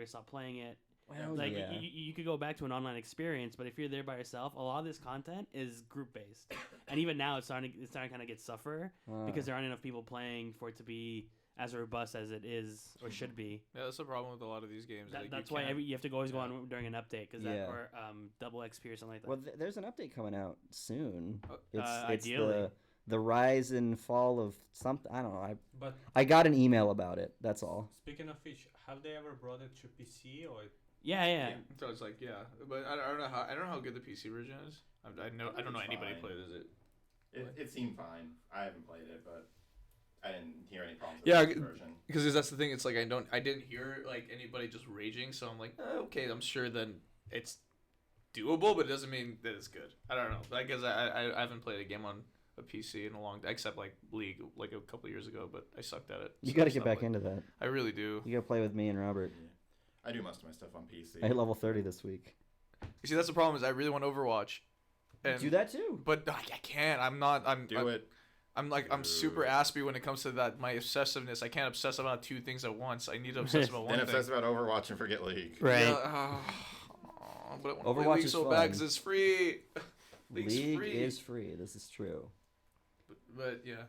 stop playing it. Well, Like yeah. you could go back to an online experience, but if you're there by yourself, a lot of this content is group based, and even now it's starting to kind of get suffer because there aren't enough people playing for it to be as robust as it is or should be. Yeah, that's the problem with a lot of these games. That's why you have to always go on during an update or double XP or something like that. Well, there's an update coming out soon. It's ideally. the rise and fall of something. I don't know. But I got an email about it. That's all. speaking of which, have they ever brought it to PC or? Yeah. So it's like but I don't know how good the PC version is. I don't know anybody fine. played it. It seemed fine. I haven't played it, but I didn't hear any problems with Yeah, the version. because that's the thing. It's like I didn't hear like anybody just raging. So I'm like, okay, I'm sure then it's doable, but it doesn't mean that it's good. I don't know. I guess I haven't played a game on a PC in a long time, except like League, like a couple of years ago. But I sucked at it. You got to get back into that. I really do. You got to play with me and Robert. Yeah. I do most of my stuff on PC. I hit level 30 this week. You see, that's the problem. Is I really want Overwatch. And, Do that too. But I can't. I'm super it. aspy when it comes to that. My obsessiveness. I can't obsess about two things at once. I need to obsess about one And thing. obsess about Overwatch and forget League. Right. Yeah, but I want to play Overwatch League is so fun. bad because it's free. League is free. This is true. But yeah.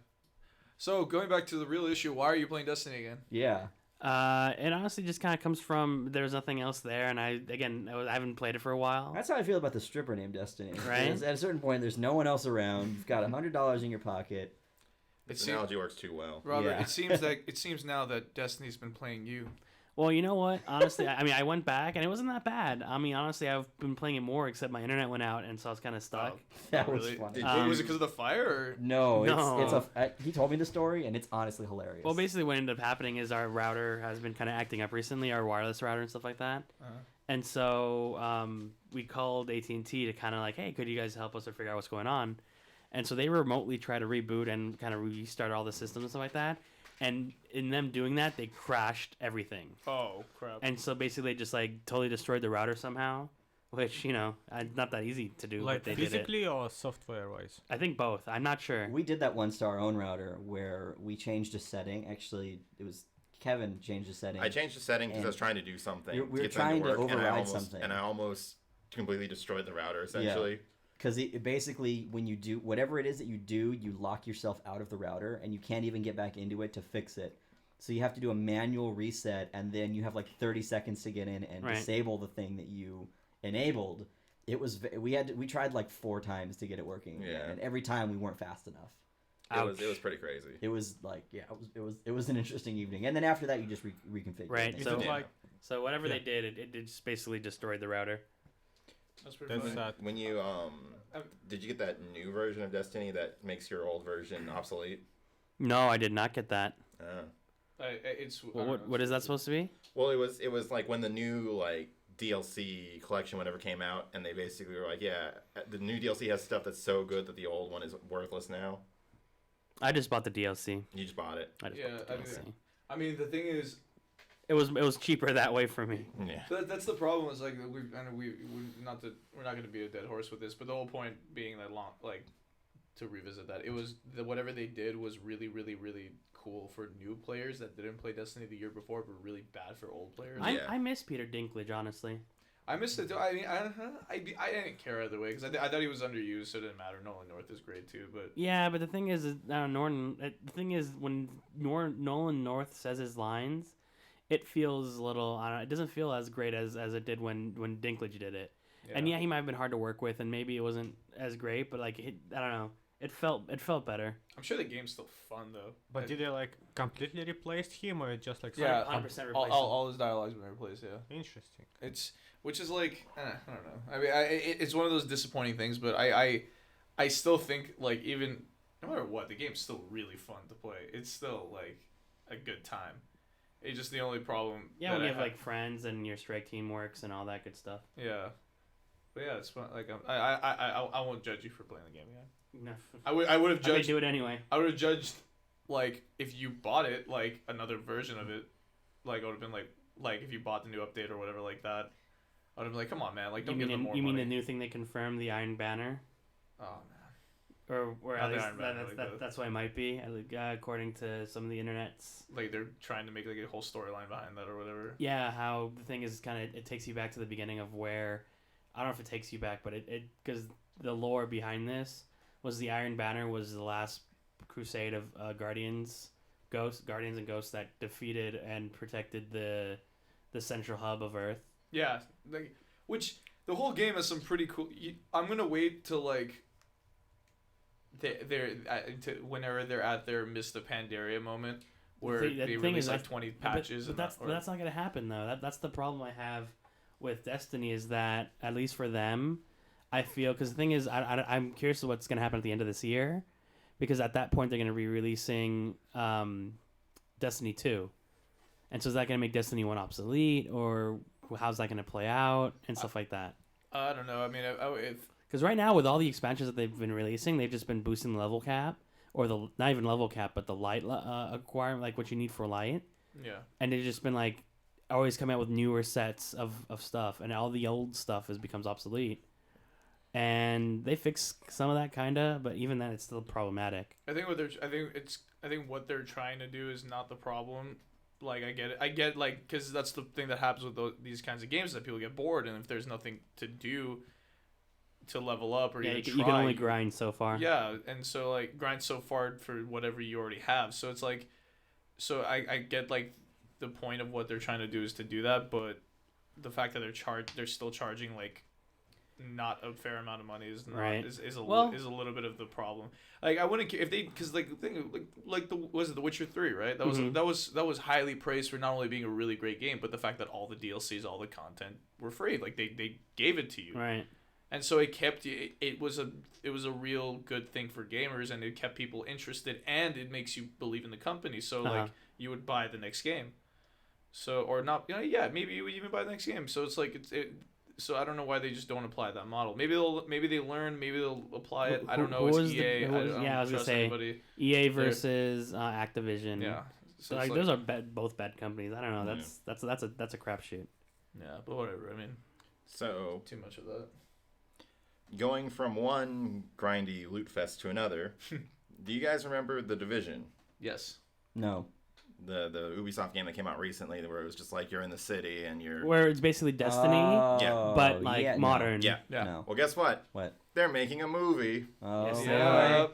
So going back to the real issue, why are you playing Destiny again? Yeah. It honestly just kind of comes from there's nothing else there, and I haven't played it for a while. That's how I feel about the stripper named Destiny. Right. At a certain point, there's no one else around. You've got $100 in your pocket. This analogy works too well. Robert, Yeah. it seems now that Destiny's been playing you. Well, you know what? Honestly, I went back and it wasn't that bad. I mean, honestly, I've been playing it more, except my internet went out, and so I was kind of stuck. Oh, That was really? funny. Was it because of the fire? Or? No, No. he told me the story, and it's honestly hilarious. Well, basically, what ended up happening is our router has been kind of acting up recently, our wireless router and stuff like that. And so we called AT&T to kind of like, hey, could you guys help us to figure out what's going on? And so they remotely try to reboot and kind of restart all the systems and stuff like that. And in them doing that, they crashed everything. Oh, crap. And so basically, they just like totally destroyed the router somehow, which not that easy to do. Like but they did it. physically or software wise? I think both. I'm not sure. We did that once to our own router where we changed a setting. Actually, it was Kevin changed the setting. I changed the setting because I was trying to do something. We were get trying to work, and I override almost, something. And I almost completely destroyed the router, essentially. Because it basically, when you do whatever it is that you do, you lock yourself out of the router, and you can't even get back into it to fix it. So you have to do a manual reset, and then you have like 30 seconds to get in and disable the thing that you enabled. We tried like 4 times to get it working, and every time we weren't fast enough. It was pretty crazy. It was like it was an interesting evening, and then after that you just reconfigure. Right. everything. So whatever they did, it just basically destroyed the router. That's pretty funny. When you did you get that new version of Destiny that makes your old version obsolete? No, I did not get that. What is that supposed to be? Well, it was like when the new like DLC collection whenever came out, and they basically were like, yeah, the new DLC has stuff that's so good that the old one is worthless now. I just bought the DLC. You just bought it. I just bought the DLC. I mean, the thing is, it was cheaper that way for me. Yeah. That's the problem. Is like we're not going to be a dead horse with this, but the whole point being that to revisit that, it was whatever they did was really, really, really cool for new players that didn't play Destiny the year before, but really bad for old players. I miss Peter Dinklage, honestly. I missed it too. I mean, I didn't care either way because I thought he was underused, so it didn't matter. Nolan North is great too, but yeah, but the thing is the thing is when Nolan North says his lines, it feels a little. I don't know, it doesn't feel as great as it did when Dinklage did it. Yeah. And yeah, he might have been hard to work with, and maybe it wasn't as great, but like I don't know. It felt better. I'm sure the game's still fun though. But did they like completely replace him, or just like 100% replace all his dialogue's been replaced? Yeah. Interesting. Which is like I don't know. I mean, it's one of those disappointing things, but I still think like even no matter what, the game's still really fun to play. It's still like a good time. It's just the only problem. Yeah, when you have like friends and your strike team works and all that good stuff. Yeah. But yeah, it's fun. Like I won't judge you for playing the game. Yeah. No. I would have judged. Do it anyway. I would have judged, like if you bought it, like another version of it, like I would have been like if you bought the new update or whatever like that, I would have been like, come on, man, like don't give them more money. You mean the new thing they confirmed, the Iron Banner? Oh or Not at the least Iron Banner, like the- that's what it might be, according to some of the internets. Like they're trying to make like a whole storyline behind that or whatever. Yeah, how the thing is kind of it takes you back to the beginning of where, I don't know if it takes you back, but it because the lore behind this was the Iron Banner was the last crusade of Guardians and Ghosts that defeated and protected the central hub of Earth. Yeah, like which the whole game has some pretty cool. I'm gonna wait till like whenever they're at their Miss the Pandaria moment where The they thing release is, like 20 patches. But that's not gonna happen though. That's the problem I have with Destiny is that at least for them, I feel because the thing is I'm curious what's gonna happen at the end of this year, because at that point they're gonna be releasing Destiny 2, and so is that gonna make Destiny 1 obsolete, or how's that gonna play out and stuff like that? I don't know. I mean, if Because right now with all the expansions that they've been releasing, they've just been boosting the level cap, or the not even level cap, but the light acquirement, like what you need for light. yeah. And they've just been like always coming out with newer sets of stuff, and all the old stuff becomes obsolete. And they fix some of that kinda, but even then it's still problematic. I think what they're trying to do is not the problem. Like I get like because that's the thing that happens with these kinds of games, that people get bored, and if there's nothing to do to level up or Yeah, even you try, can only grind so far. Yeah, and so like grind so far for whatever you already have. So it's like, so I get like the point of what they're trying to do is to do that, but the fact that they're still charging like not a fair amount of money is not, Right. is a Well- is a little bit of the problem. Like I wouldn't care if they, because like the thing like the was it The Witcher 3, right? That was Mhm. that was highly praised for not only being a really great game, but the fact that all the DLCs, all the content were free. Like they gave it to you. Right. And so it kept you. It was a real good thing for gamers, and it kept people interested, and it makes you believe in the company. So like you would buy the next game. So or not, yeah, maybe you would even buy the next game. So it's like So I don't know why they just don't apply that model. Maybe they learn. Maybe they'll apply it. I don't know. It's EA. I don't I was gonna trust say anybody. EA versus Activision. Yeah. So it's like those are both bad companies. I don't know. That's a crapshoot. Yeah, but whatever. I mean, So too much of that. going from one grindy loot fest to another, do you guys remember The Division? Yes. No. The Ubisoft game that came out recently, where it was just like you're in the city and you're. Where it's basically Destiny, Oh, but like yeah, no. modern. Yeah. Yeah. No. Well, guess what? What? They're making a movie. Oh, Yes, boy. they are.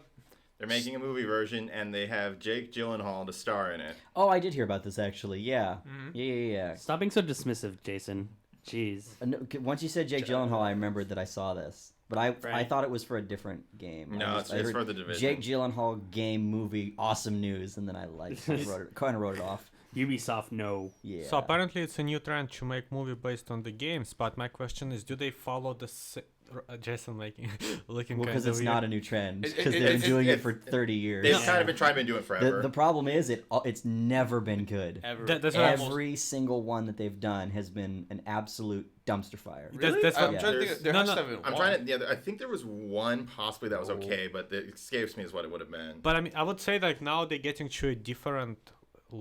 They're making a movie version, and they have Jake Gyllenhaal to star in it. Oh, I did hear about this actually. Yeah. Mhm. Yeah. Stop being so dismissive, Jason. Jeez. No, once you said Jake Gyllenhaal, I remembered that I saw this. But I Right. thought it was for a different game. No, it's heard for The Division. Jake Gyllenhaal game movie, awesome news, and then I kind of wrote it off. Ubisoft, no. Yeah. So apparently it's a new trend to make movie based on the games, but my question is, do they follow the Jason making looking Well, kind because of it's weird. not a new trend. It- Because it- they've been it- doing it- it for 30 years. They've Yeah. kind of been trying to do it forever. The problem is it's never been good. Ever. That's what Every single one that they've done has been an absolute dumpster fire. Really? That's what- I'm trying to think. There No, has no. to have been I'm one. trying to. Yeah, I think there was one possibly that was okay, but it escapes me as what it would have been. But I mean, I would say like now they're getting to a different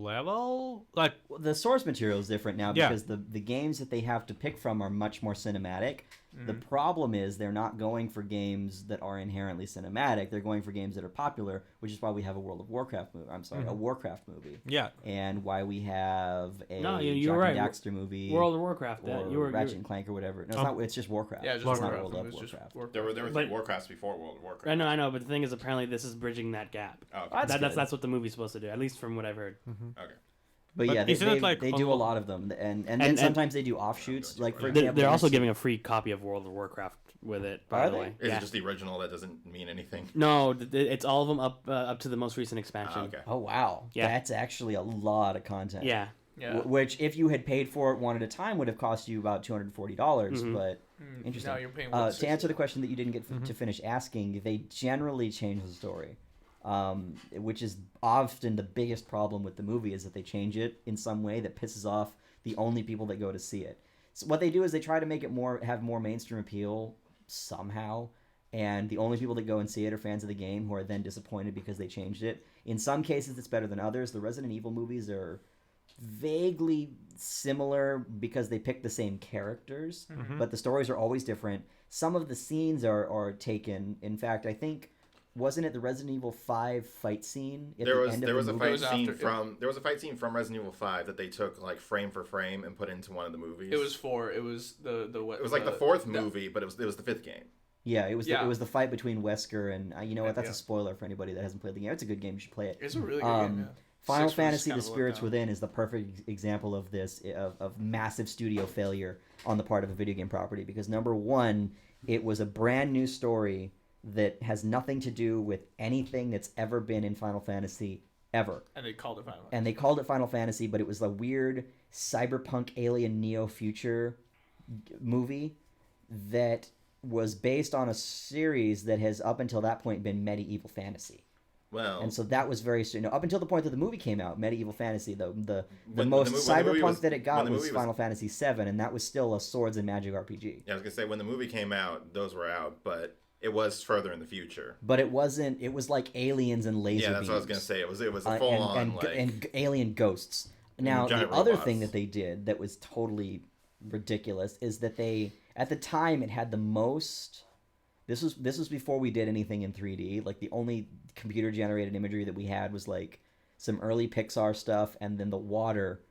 level. Like Well, the source material is different now Yeah. because the games that they have to pick from are much more cinematic. Mm-hmm. The problem is they're not going for games that are inherently cinematic. They're going for games that are popular, which is why we have a World of Warcraft movie. I'm sorry, a Warcraft movie, yeah, and why we have a No, you're Jack right. and Daxter movie, World of Warcraft. or You were Ratchet and Clank or whatever. No, it's Oh. not. It's just Warcraft. Yeah, just it's Warcraft. not World It of was just Warcraft. There were But- Warcrafts before World of Warcraft. I know, but the thing is, apparently, this is bridging that gap. Oh, okay. That's good. That's what the movie's supposed to do, at least from what I've heard. Okay. But But yeah, isn't it like they do a on- lot of them, and then And- sometimes they do offshoots. Like for They're example, They're also next- giving a free copy of World of Warcraft with it. By Are the they? way, Is yeah. it just the original that doesn't mean anything? No, it's all of them up to the most recent expansion. Oh, okay. Oh wow, Yeah. that's actually a lot of content. Yeah. Yeah. Which, if you had paid for it one at a time, would have cost you about $240. Mhm. But Mm, interesting. Now you're paying. to answer the question that you didn't get to finish asking, they generally change the story, which is often the biggest problem with the movie is that they change it in some way that pisses off the only people that go to see it. So what they do is they try to make it have more mainstream appeal somehow, and the only people that go and see it are fans of the game who are then disappointed because they changed it. In some cases, it's better than others. The Resident Evil movies are vaguely similar because they pick the same characters, but the stories are always different. Some of the scenes are taken. In fact, I think wasn't it the Resident Evil 5 fight scene at There the was end there of was the a movie? fight scene from Resident Evil 5 that they took like frame for frame and put into one of the movies. It was 4. It was It was like the fourth movie, but it was the fifth game. Yeah, it was Yeah. it was the fight between Wesker and you know what? That's Yeah. a spoiler for anybody that hasn't played the game. It's a good game. You should play it. It's a really good game. Yeah. Final 6 was Fantasy: kind The of a Spirits letdown. Within is the perfect example of this of massive studio failure on the part of a video game property because number one, it was a brand new story that has nothing to do with anything that's ever been in Final Fantasy ever. And they called it Final Fantasy. And they called it Final Fantasy, but it was a weird cyberpunk alien neo future movie that was based on a series that has up until that point been medieval fantasy. Well, And so that was very soon. Up until the point that the movie came out, medieval fantasy, the when most the movie cyberpunk was- that it got when the was movie was- Final Fantasy VII, and that was still a swords and magic RPG. yeah, I was gonna say when the movie came out, those were out, but it was further in the future. But it wasn't. It was like aliens and laser Yeah, that's beams. what I was gonna say. It was a full on and, like and alien ghosts. Now the giant other robots. thing that they did that was totally ridiculous is that they at the time it had the most. This was before we did anything in 3D. Like the only computer generated imagery that we had was like some early Pixar stuff and then the water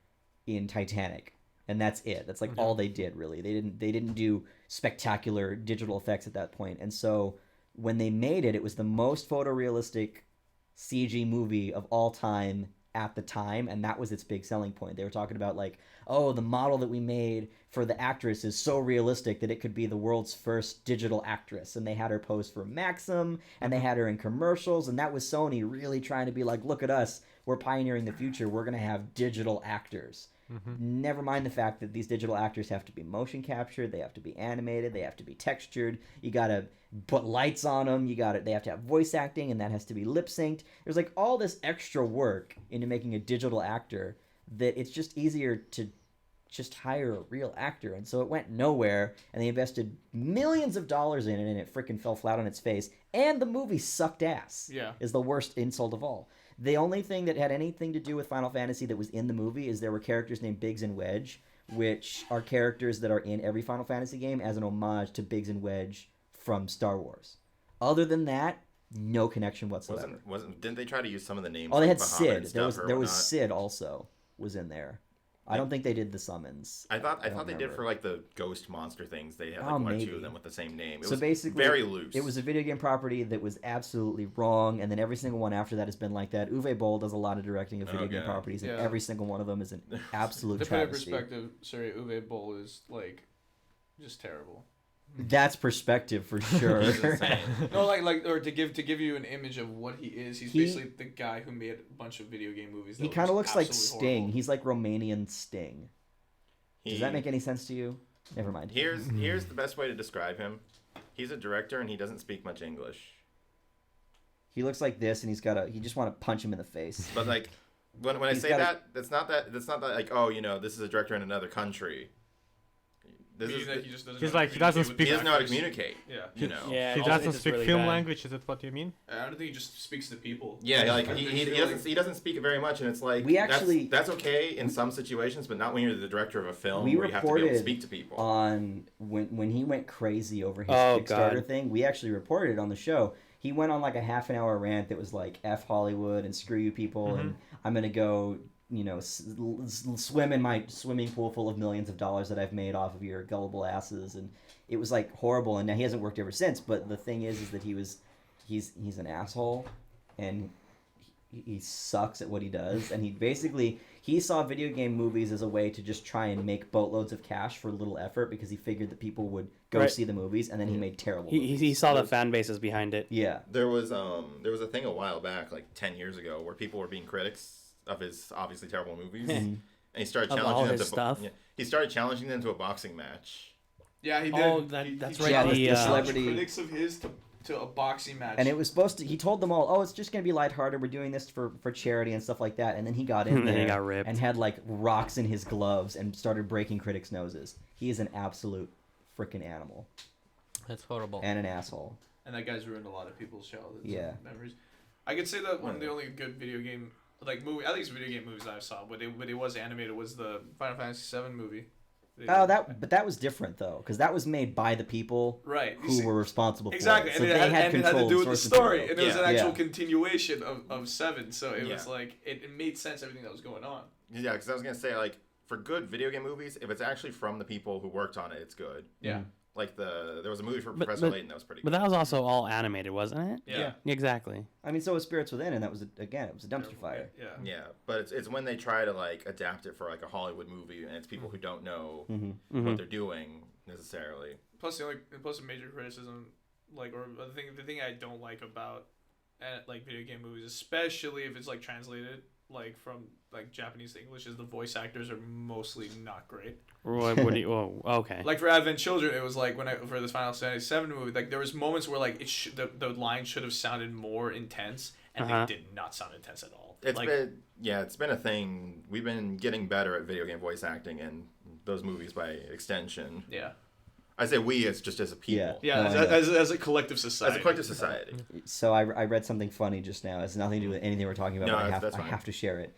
in Titanic. And that's it. That's like all they did really. They didn't do spectacular digital effects at that point. And so when they made it, it was the most photorealistic CG movie of all time at the time, and that was its big selling point. They were talking about like, oh, the model that we made for the actress is so realistic that it could be the world's first digital actress. And they had her pose for Maxim, and they had her in commercials, and that was Sony really trying to be like, look at us, we're pioneering the future, we're going to have digital actors. Never mind the fact that these digital actors have to be motion captured, they have to be animated, they have to be textured, you gotta put lights on them, they have to have voice acting, and that has to be lip synced. There's like all this extra work into making a digital actor that it's just easier to just hire a real actor. And so it went nowhere, and they invested millions of dollars in it, and it freaking fell flat on its face. And the movie sucked ass. Yeah. Is the worst insult of all. The only thing that had anything to do with Final Fantasy that was in the movie is there were characters named Biggs and Wedge, which are characters that are in every Final Fantasy game as an homage to Biggs and Wedge from Star Wars. Other than that, no connection whatsoever. Didn't they try to use some of the names? Oh, they like had Bahamut Sid. and There was stuff or there was whatnot? Sid also was in there. I don't think they did the summons. I thought don't they did remember. for like the ghost monster things. They had like Oh, one or two maybe. of them with the same name. It So was basically, very loose. It was a video game property that was absolutely wrong, and then every single one after that has been like that. Uwe Boll does a lot of directing of video game Okay. properties, and Yeah. every single one of them is an absolute To put it in travesty. perspective, sorry, Uwe Boll is like just terrible. That's perspective for sure. He's insane. No, like, or to give you an image of what he is. He's He- basically the guy who made a bunch of video game movies. He that were kind of just looks like absolutely Sting. horrible. He's like Romanian Sting. Does that make any sense to you? Never mind. Here's the best way to describe him. He's a director and he doesn't speak much English. He looks like this, and you just want to punch him in the face. But like when I He's say got that, that's not that like, oh, you know, this is a director in another country. This Meaning is that he just doesn't He's know how like, to he doesn't communicate with speak- he doesn't know how to actors. communicate. Yeah. You know. Yeah, He also doesn't it's speak really film bad. language, is that what you mean? I don't think he just speaks to people. Yeah, like I he feel he doesn't speak it very much, and it's like We actually- that's okay in some situations, but not when you're the director of a film We where you have to be able to reported speak to people. On when he went crazy over his Oh, Kickstarter God. thing, we actually reported it on the show. He went on like a half an hour rant that was like F Hollywood and screw you people, and I'm gonna go, you know, swim in my swimming pool full of millions of dollars that I've made off of your gullible asses, and it was like horrible. And now he hasn't worked ever since. But the thing is that he's an asshole, and he sucks at what he does, and he saw video game movies as a way to just try and make boatloads of cash for little effort because he figured that people would go Right. see the movies, and then he made terrible He movies. saw the fan bases behind it. Yeah. There was a thing a while back, like 10 years ago, where people were being critics of his obviously terrible movies, and he started Of challenging all them his to stuff? Yeah, he started challenging them to a boxing match. Yeah, he did. Oh, that's he right, Yeah, challenged the celebrity- critics of his to a boxing match. And it was supposed to. He told them all, "Oh, it's just gonna be lighthearted. We're doing this for charity and stuff like that." And then he got in And then there he got ripped. and had like rocks in his gloves and started breaking critics' noses. He is an absolute freaking animal That's horrible. and an asshole. And that guy's ruined a lot of people's childhoods Yeah. and memories. I could say that one of the only good video game, like movie, at least video game movies I saw, but it was animated, was the Final Fantasy VII movie. Oh, but that was different though, because that was made by the people right who were responsible for exactly. it. So and they had it had control to do of with the source story, material. and it was an Yeah. actual Yeah. continuation of 7. So it was like it made sense everything that was going on. Yeah, because I was gonna say like for good video game movies, if it's actually from the people who worked on it, it's good. Yeah. Like there was a movie for But- Professor but- Layton that was pretty But good. that was also all animated, wasn't it? Yeah. Exactly. I mean, so was Spirits Within, and that was again, it was a dumpster fire. Yeah. Yeah, but it's when they try to like adapt it for like a Hollywood movie, and it's people who don't know what they're doing necessarily. Plus a major criticism, like, or the thing I don't like about like video game movies, especially if it's like translated like from like Japanese to English, is the voice actors are mostly not great. What do you? Oh, okay. Like for Advent Children, it was like for this Final Fantasy VII movie, like there was moments where like the line should have sounded more intense, and they did not sound intense at all. It's like, been a thing. We've been getting better at video game voice acting and those movies by extension. yeah, I say we, it's just as a people. yeah, No, as a collective society. As a collective society. So I read something funny just now. It has nothing to do with anything we're talking about, No, but that's I fine. have to share it.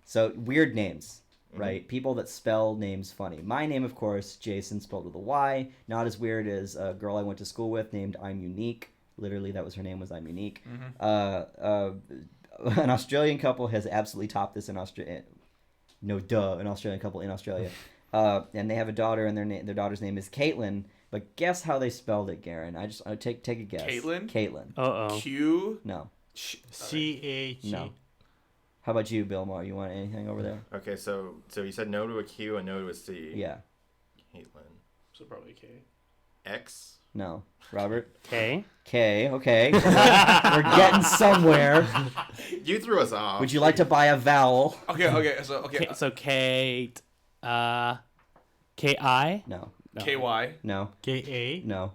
So weird names, right? People that spell names funny. My name, of course, Jason, spelled with a Y. Not as weird as a girl I went to school with named I'm Unique. Literally, that was her name, was I'm Unique. An Australian couple has absolutely topped this in Australia. No, duh, an Australian couple in Australia. And they have a daughter, and their daughter's name is Caitlin. But guess how they spelled it, Garen? I take a guess. Caitlin? Caitlin. Uh-oh. Q. No. C-A-G. No. How about you, Bill Maher? You want anything over there? Okay, so you said no to a Q and no to a C. Yeah. Caitlin. So probably K. X. No. Robert? Okay. K. Okay. We're getting somewhere. You threw us off. Would you like to buy a vowel? Okay. So Kate. K-I. No. KY. No. K-A. No.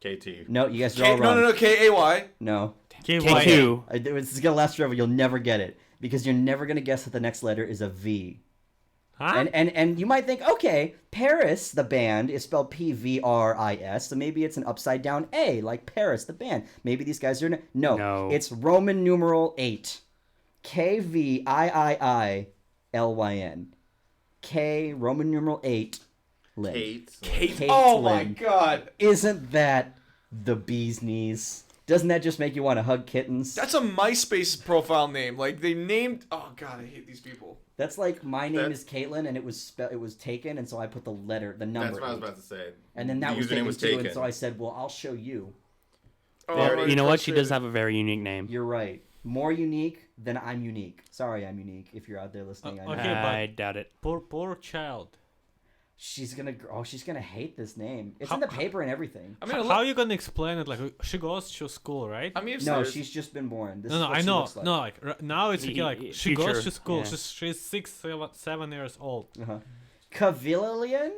KT. No, you guys are all wrong. No, KAY. No. K-Y. Q. This is going to last forever. You'll never get it. Because you're never going to guess that the next letter is a V. Huh? And you might think, okay, Paris, the band, is spelled P-V-R-I-S, so maybe it's an upside down A, like Paris, the band. Maybe these guys are... No. It's Roman numeral 8. K-V-I-I-I-L-Y-N. K, Roman numeral 8, Lynn. Kate. Oh my Caitlin. god. Isn't that the bee's knees? Doesn't that just make you want to hug kittens? That's a MySpace profile name. Like they named. Oh god, I hate these people. That's like my name is Caitlin, and it was taken, and so I put the number. That's what I was about to say. And then that The was username taken was too, taken. and so I said, well, I'll show you. Oh, They I'm already- already You know what? She does frustrated. have a very unique name. You're right. More unique than I'm unique. Sorry, I'm unique. If you're out there listening, I know. Okay, but- I doubt it. Poor child. She's gonna hate this name. It's in the paper and everything. I mean, How are you gonna explain it? Like, she goes to school, right? I mean, if No, there's- she's just been born. This No, is no, what I she know. looks like. No, like now it's okay. Like she Future, goes to school. yeah. She's 7 years old. Cavillalian?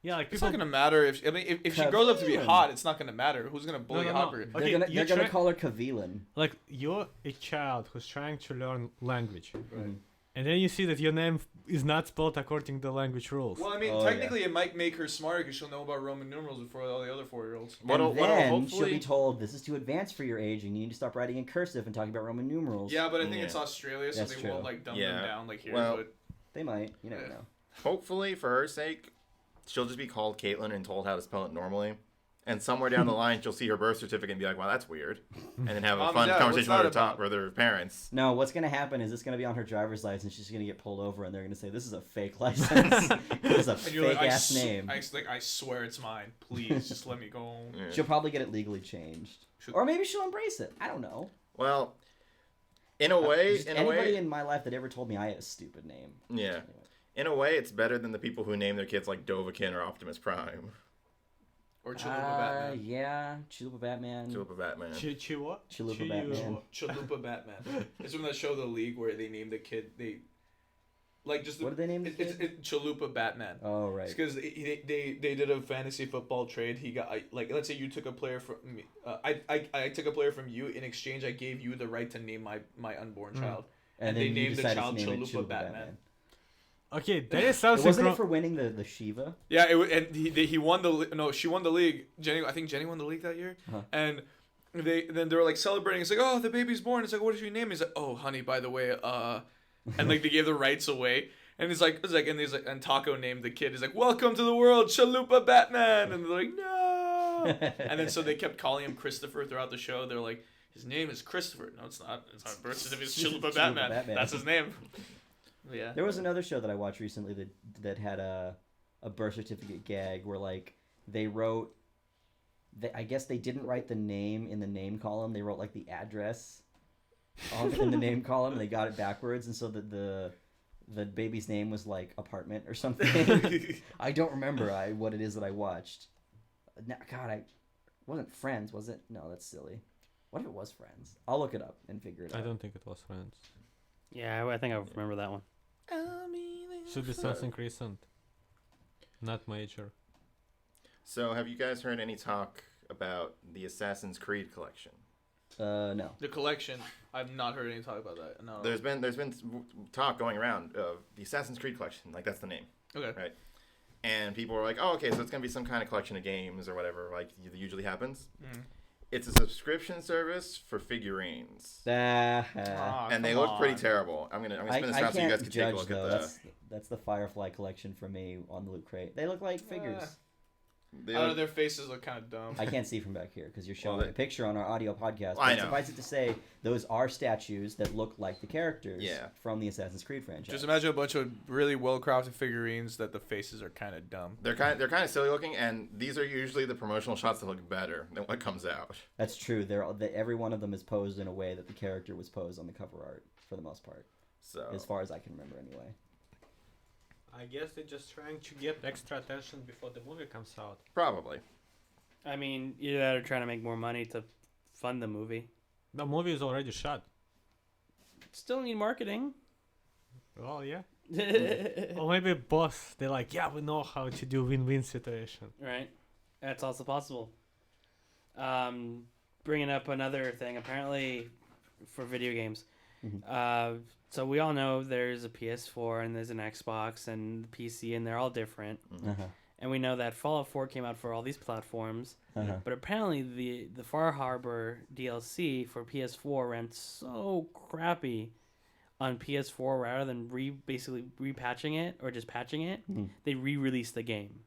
Yeah, like It's people. not gonna matter if if she grows up to be Cavillin. hot. It's not gonna matter. Who's gonna bully no, a no. hot girl? Okay, They're you gonna try- call her Cavillin. Like you're a child who's trying to learn language, Right. and then you see that your name is not spelled according to the language rules. Well, I mean, Oh, technically, it might make her smarter because she'll know about Roman numerals before all the other 4-year-olds. And What'll then she'll hopefully be told, this is too advanced for your age, and you need to stop writing in cursive and talking about Roman numerals. Yeah, but I think Yeah. it's Australia, so That's they true. won't like dumb Yeah. them down like here. Well- but They might. You never Yeah. know. hopefully for her sake, she'll just be called Caitlin and told how to spell it normally. And somewhere down the line, she'll see her birth certificate and be like, "Wow, that's weird," and then have a Mom, fun Dad, conversation what's with that her about? with her parents. No, what's going to happen is it's going to be on her driver's license. She's going to get pulled over, and they're going to say, this is a fake license. This is a and you're like, fake-ass name. I swear it's mine. Please, just let me go. Yeah. She'll probably get it legally changed. Should- Or maybe she'll embrace it. I don't know. Well, in a way, Just in a anybody way, in my life that ever told me I had a stupid name. yeah. Anyway. In a way, it's better than the people who name their kids like Dovahkiin or Optimus Prime. Or Chalupa Batman. Yeah, Chalupa Batman. Chalupa Batman. Chi what? Chalupa Chi- Batman. Chalupa Batman. It's from that show, The League, where they named the kid. They like just What did they name the It's kid? Chalupa Batman. Oh, right. It's because they did a fantasy football trade. He got like, let's say you took a player from me. I took a player from you. In exchange, I gave you the right to name my unborn child. And they then you named the decided to child name it Chalupa Batman. Okay, that is It something. wasn't it for winning the Shiva? Yeah, and he won she won the league. I think Jenny won the league that year, Uh-huh. and they were like celebrating. It's like, oh, the baby's born. It's like, what is your name? He's like, oh, honey, by the way, and like they gave the rights away, And and Taco named the kid. He's like, "Welcome to the world, Chalupa Batman," and they're like, "No." And then so they kept calling him Christopher throughout the show. They're like, "His name is Christopher." No, it's not. It's not birth certificate. It's Chalupa Batman. That's his name. Yeah. There was another show that I watched recently that had a birth certificate gag where like they wrote. I guess they didn't write the name in the name column. They wrote like the address in the name column. And they got it backwards, and so the baby's name was like apartment or something. I don't remember what it is that I watched. God, wasn't Friends, was it? No, that's silly. What if it was Friends? I'll look it up and figure it out. I don't think it was Friends. Yeah, I think I remember that one. Should be something recent, not major. So, have you guys heard any talk about the Assassin's Creed collection? No. The collection. I've not heard any talk about that. No. There's been talk going around of the Assassin's Creed collection. Like, that's the name. Okay. Right. And people were like, "Oh, okay, so it's gonna be some kind of collection of games or whatever, like usually happens." Mm. It's a subscription service for figurines, and they look pretty terrible. I'm gonna spin this around so you guys can take a look at that. That's the Firefly collection for me on the Loot Crate. They look like figures. I don't know, their faces look kind of dumb. I can't see from back here because you're showing a picture on our audio podcast. I But know. suffice it to say, those are statues that look like the characters from the Assassin's Creed franchise. Just imagine a bunch of really well-crafted figurines that the faces are kind of dumb. They're kind of silly looking, and these are usually the promotional shots that look better than what comes out. That's true. Every one of them is posed in a way that the character was posed on the cover art for the most part. So, as far as I can remember, anyway. I guess they're just trying to get extra attention before the movie comes out. Probably. I mean, either that or trying to make more money to fund the movie. The movie is already shot. Still need marketing. Well, yeah. Or maybe boss, they're like, yeah, we know how to do win-win situation. Right. That's also possible. Bringing up another thing, apparently for video games. Mm-hmm. So we all know there's a PS4 and there's an Xbox and the PC, and they're all different. Uh-huh. And we know that Fallout 4 came out for all these platforms. Uh-huh. But apparently the Far Harbor DLC for PS4 ran so crappy on PS4 rather than basically repatching it or just patching it. Mm-hmm. They re-released the game.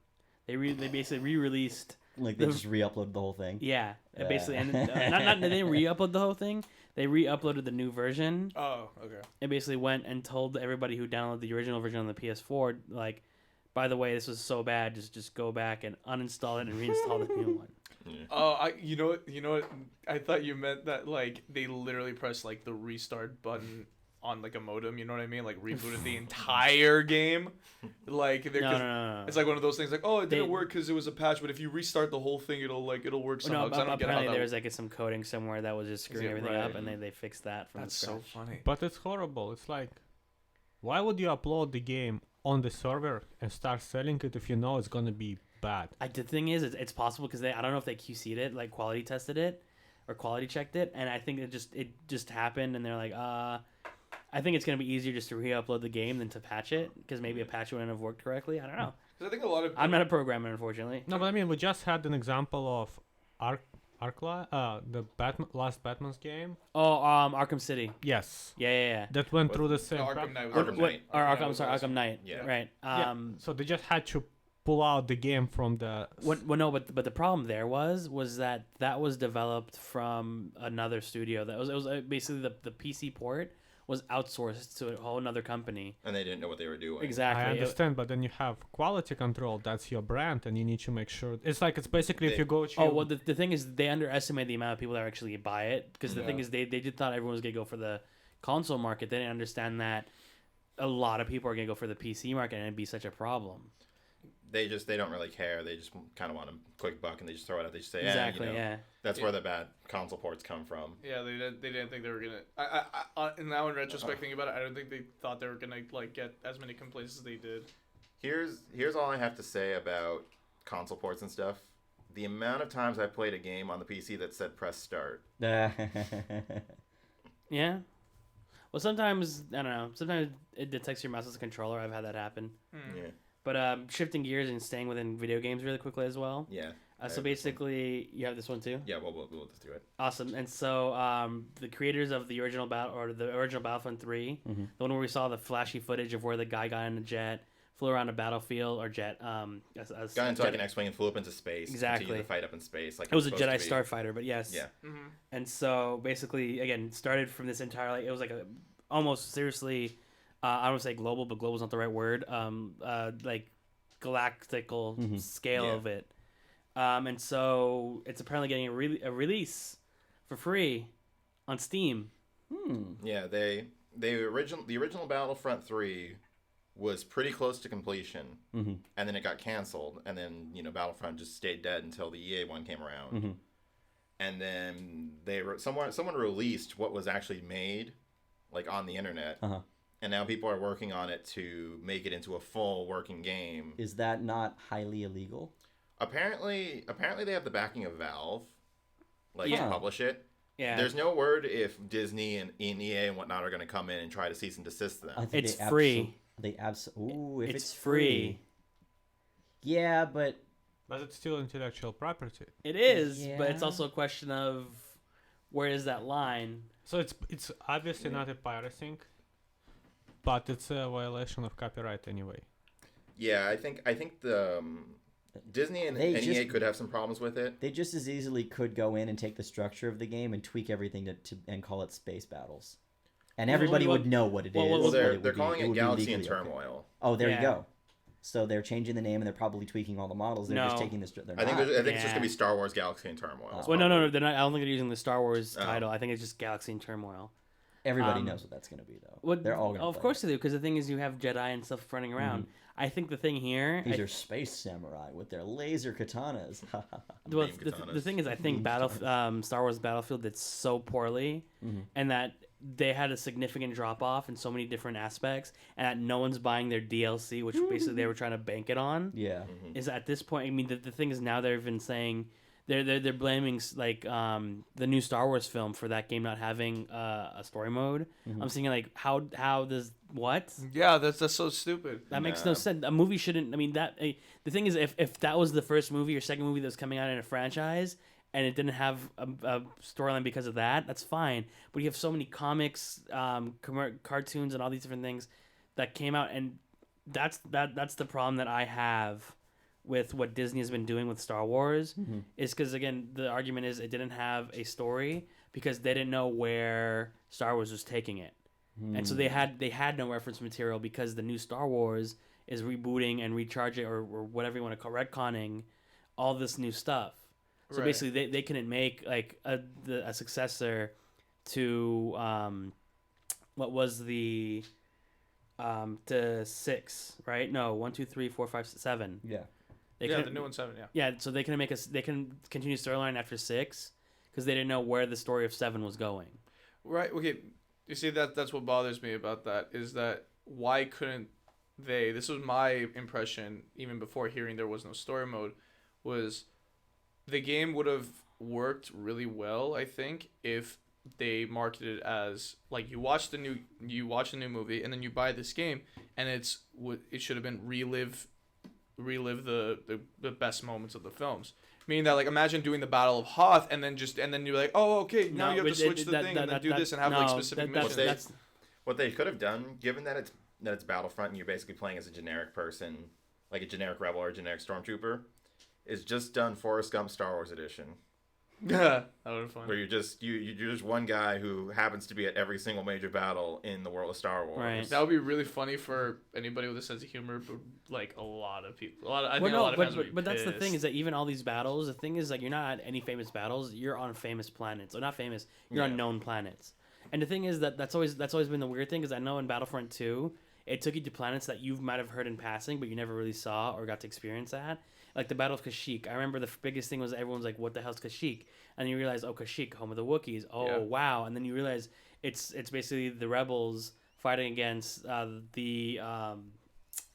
They basically re-released. Like they just re-uploaded the whole thing. Yeah, basically, and they didn't re-upload the whole thing. They re-uploaded the new version. Oh, okay. And basically went and told everybody who downloaded the original version on the PS4, like, by the way, this was so bad. Just go back and uninstall it and reinstall the new one. Yeah. Oh, you know what? I thought you meant that like they literally pressed like the restart button on like a modem. You know what I mean? Like rebooted the entire game. Like No. It's like one of those things. Like, oh, it didn't work because it was a patch. But if you restart the whole thing, it'll work somehow. No, I don't get how apparently that there was like some coding somewhere that was just screwing everything up, and they fixed that from That's scratch. so funny. But it's horrible. It's like, why would you upload the game on the server and start selling it if you know it's gonna be bad? The thing is, it's possible because I don't know if they QC'd it, like quality tested it, or quality checked it, and I think it just happened, and they're like, I think it's gonna be easier just to re-upload the game than to patch it because maybe a patch wouldn't have worked correctly. I don't know. Because I think a lot of I'm not a programmer, unfortunately. No, but I mean, we just had an example of the last Batman's game. Oh, Arkham City. Yes. Yeah. That went through the same. Arkham Knight. Arkham Knight. Arkham Knight. Yeah. Right. So they just had to pull out the game from the. But the problem there was that was developed from another studio. It was basically the PC port was outsourced to a whole another company. And they didn't know what they were doing. Exactly. I understand, but then you have quality control. That's your brand, and you need to make sure. It's basically if you go to. The thing is, they underestimate the amount of people that actually buy it because the thing is, they just thought everyone was gonna go for the console market. They didn't understand that a lot of people are gonna go for the PC market, and it'd be such a problem. They don't really care. They just kind of want a quick buck, and they just throw it out. They just say, Exactly. That's where the bad console ports come from. Yeah, they didn't think they were gonna. And now in retrospect, thinking about it, I don't think they thought they were gonna like get as many complaints as they did. Here's all I have to say about console ports and stuff. The amount of times I played a game on the PC that said press start. Yeah. Well, sometimes I don't know. Sometimes it detects your mouse as a controller. I've had that happen. Yeah. But shifting gears and staying within video games really quickly as well. Yeah. So basically, you have this one too. Yeah, we'll just do it. Awesome. And so the creators of the original Battlefront 3, the one where we saw the flashy footage of where the guy got in a jet, flew around a battlefield or jet. Got into like an X-wing and flew up into space. Exactly. Continued to fight up in space. Like it was a Jedi starfighter, but yes. Yeah. Mm-hmm. And so basically, again, started from this entire like it was like a almost seriously, I don't want to say global, but global is not the right word. Like galactical scale of it. And so it's apparently getting a release for free on Steam. Yeah, the original Battlefront 3 was pretty close to completion, and then it got canceled, and then Battlefront just stayed dead until the EA one came around, and then someone released what was actually made, like on the internet, and now people are working on it to make it into a full working game. Is that not highly illegal? Apparently they have the backing of Valve, to publish it. Yeah. There's no word if Disney and EA and whatnot are going to come in and try to cease and desist them. It's free. If it's free. Yeah, but it's still intellectual property. It is, but it's also a question of where is that line. So it's obviously not a pirating, but it's a violation of copyright anyway. Yeah, I think the Disney and EA could have some problems with it. They just as easily could go in and take the structure of the game and tweak everything and call it Space Battles. And everybody would know what it is. Well, they're calling it Galaxy in Turmoil. Okay. Oh, there you go. So they're changing the name and they're probably tweaking all the models. They're just taking this. I think it's just going to be Star Wars Galaxy in Turmoil. Well, no, they're not. I don't think they're using the Star Wars title. I think it's just Galaxy in Turmoil. Everybody knows what that's going to be, though. They're all going to of course they do, because the thing is you have Jedi and stuff running around. I think the thing here... These are space samurai with their laser katanas. Well, the thing is, I think Star Wars Battlefield did so poorly, and that they had a significant drop-off in so many different aspects, and that no one's buying their DLC, which basically they were trying to bank it on. Yeah. Is at this point, I mean, the thing is now they've been saying... They're blaming like the new Star Wars film for that game not having a story mode. I'm thinking like how does what? Yeah, that's so stupid. That makes no sense. A movie shouldn't. I mean the thing is if that was the first movie or second movie that was coming out in a franchise and it didn't have a storyline because of that, that's fine. But you have so many comics, cartoons, and all these different things that came out, and that's the problem that I have with what Disney has been doing with Star Wars is because, again, the argument is it didn't have a story because they didn't know where Star Wars was taking it. And so they had no reference material because the new Star Wars is rebooting and recharging or whatever you want to call retconning all this new stuff. So basically they couldn't make like a successor to what was the to 6, right? No, 1, 2, 3, 4, 5, 7. Yeah. The new one 7. Yeah. Yeah, so they can continue storyline after 6 because they didn't know where the story of 7 was going. Right. Okay. You see that's what bothers me about that is that why couldn't they? This was my impression even before hearing there was no story mode. Was the game would have worked really well, I think, if they marketed it as like you watch the new movie and then you buy this game and it should have been relive the best moments of the films. Meaning that, like, imagine doing the Battle of Hoth and then you're like, oh, okay, now you have to switch the thing and then do this and have specific missions. What they could have done, given that it's Battlefront and you're basically playing as a generic person, like a generic rebel or a generic stormtrooper, is just done Forrest Gump Star Wars Edition. Yeah, that would be fun. Where you're just one guy who happens to be at every single major battle in the world of Star Wars. Right. That would be really funny for anybody with a sense of humor, but like a lot of people. I think a lot of fans would be but that's the pissed. thing is that even all these battles, the thing is like you're not at any famous battles. You're on famous planets, or not famous. You're on known planets. And the thing is that's always been the weird thing, because I know in Battlefront 2, it took you to planets that you might have heard in passing, but you never really saw or got to experience that. Like the Battle of Kashyyyk. I remember the biggest thing was everyone's like, what the hell's Kashyyyk? And you realize, oh, Kashyyyk, home of the Wookiees. Oh, yeah. Wow. And then you realize it's basically the rebels fighting against what are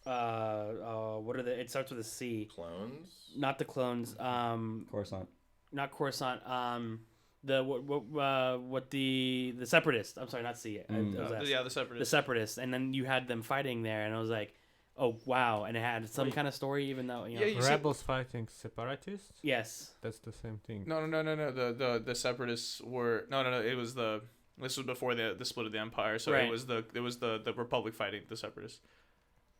it starts with a C. Clones? Not the clones. Coruscant. Not Coruscant. The Separatists. I'm sorry, not C. The Separatists. The Separatists. And then you had them fighting there, and I was like, oh wow, and it had some kind of story, even though Yeah, you see- Rebels fighting separatists. yes, That's the same thing. No. The separatists were no. It was this was before the split of the empire, so Right. it was the Republic fighting the separatists.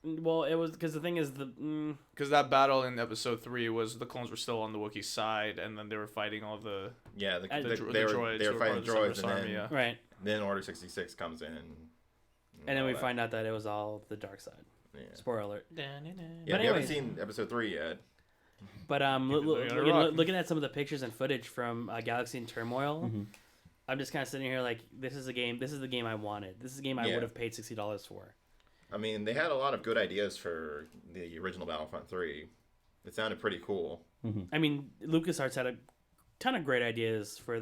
well, it was because the thing is Because that battle in episode 3 was the clones were still on the Wookiee side, and then they were fighting all the Yeah, The they droids were who were part fighting of the droids, Separatist and army, then, yeah. right, then Order 66 comes in. and then all we that. find out that it was all the dark side. Yeah, Spoiler alert. yeah But we haven't anyways. seen episode 3 yet. But They're gonna rock. looking at some of the pictures and footage from Galaxy in Turmoil, Mm-hmm. I'm just kind of sitting here like, this is a game. This is the game I wanted. This is a game I Yeah. would have paid $60 for. I mean, they had a lot of good ideas for the original Battlefront 3. It sounded pretty cool. I mean, LucasArts had a ton of great ideas for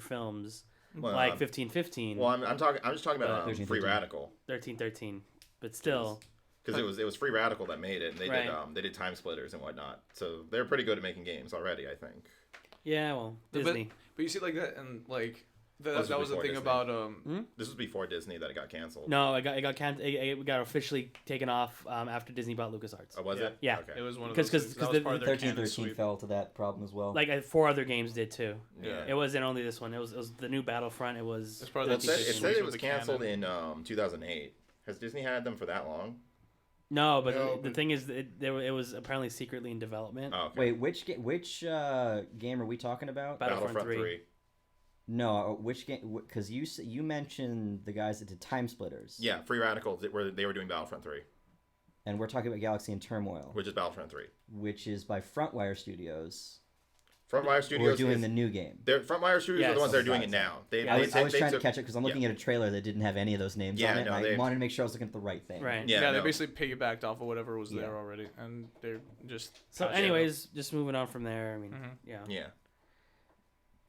films, Well, like 1515, Well, I'm just talking about 13, Free 13. Radical 1313, but still, because it was Free Radical that made it, and Right. they did Time Splitters and whatnot. So they're pretty good at making games already, I think. yeah, well, But- Disney. But you see like that, and like This that was was the before thing Disney. about This was before Disney that it got canceled. No, it got officially taken off after Disney bought LucasArts. Oh, was Yeah. it? Yeah. Okay. it was one of Because- those things. because That was the- part of their canon 1313 suite. fell to that problem as well. Like 4 other games did too. Yeah. It wasn't only this one. It was the new Battlefront. It was. It's part of Well, that it said, suite it with was the canceled canon. in 2008. Has Disney had them for that long? No, but No, the but- thing is, it was apparently secretly in development. Oh, okay. Wait, which game are we talking about? Battlefront 3. No, which game? Because you mentioned the guys that did Time Splitters. Yeah, Free Radicals. They were doing Battlefront 3, And we're talking about Galaxy in Turmoil, which is Battlefront 3. which is by Frontwire Studios. Frontwire Studios. We're doing is- the new game. Frontwire Studios are Yes. the ones that are doing Guys. it now. They, Yeah, I they, was, they, I was they trying to took- catch it because I'm looking at a trailer that didn't have any of those names Yeah, on it. no, and I they've- wanted to make sure I was looking at the right thing. Right. Yeah, They no. basically piggybacked off of whatever was Yeah. there already, and they're just. So, patching it up. anyways, just moving on from there. I mean, Mhm. yeah. Yeah.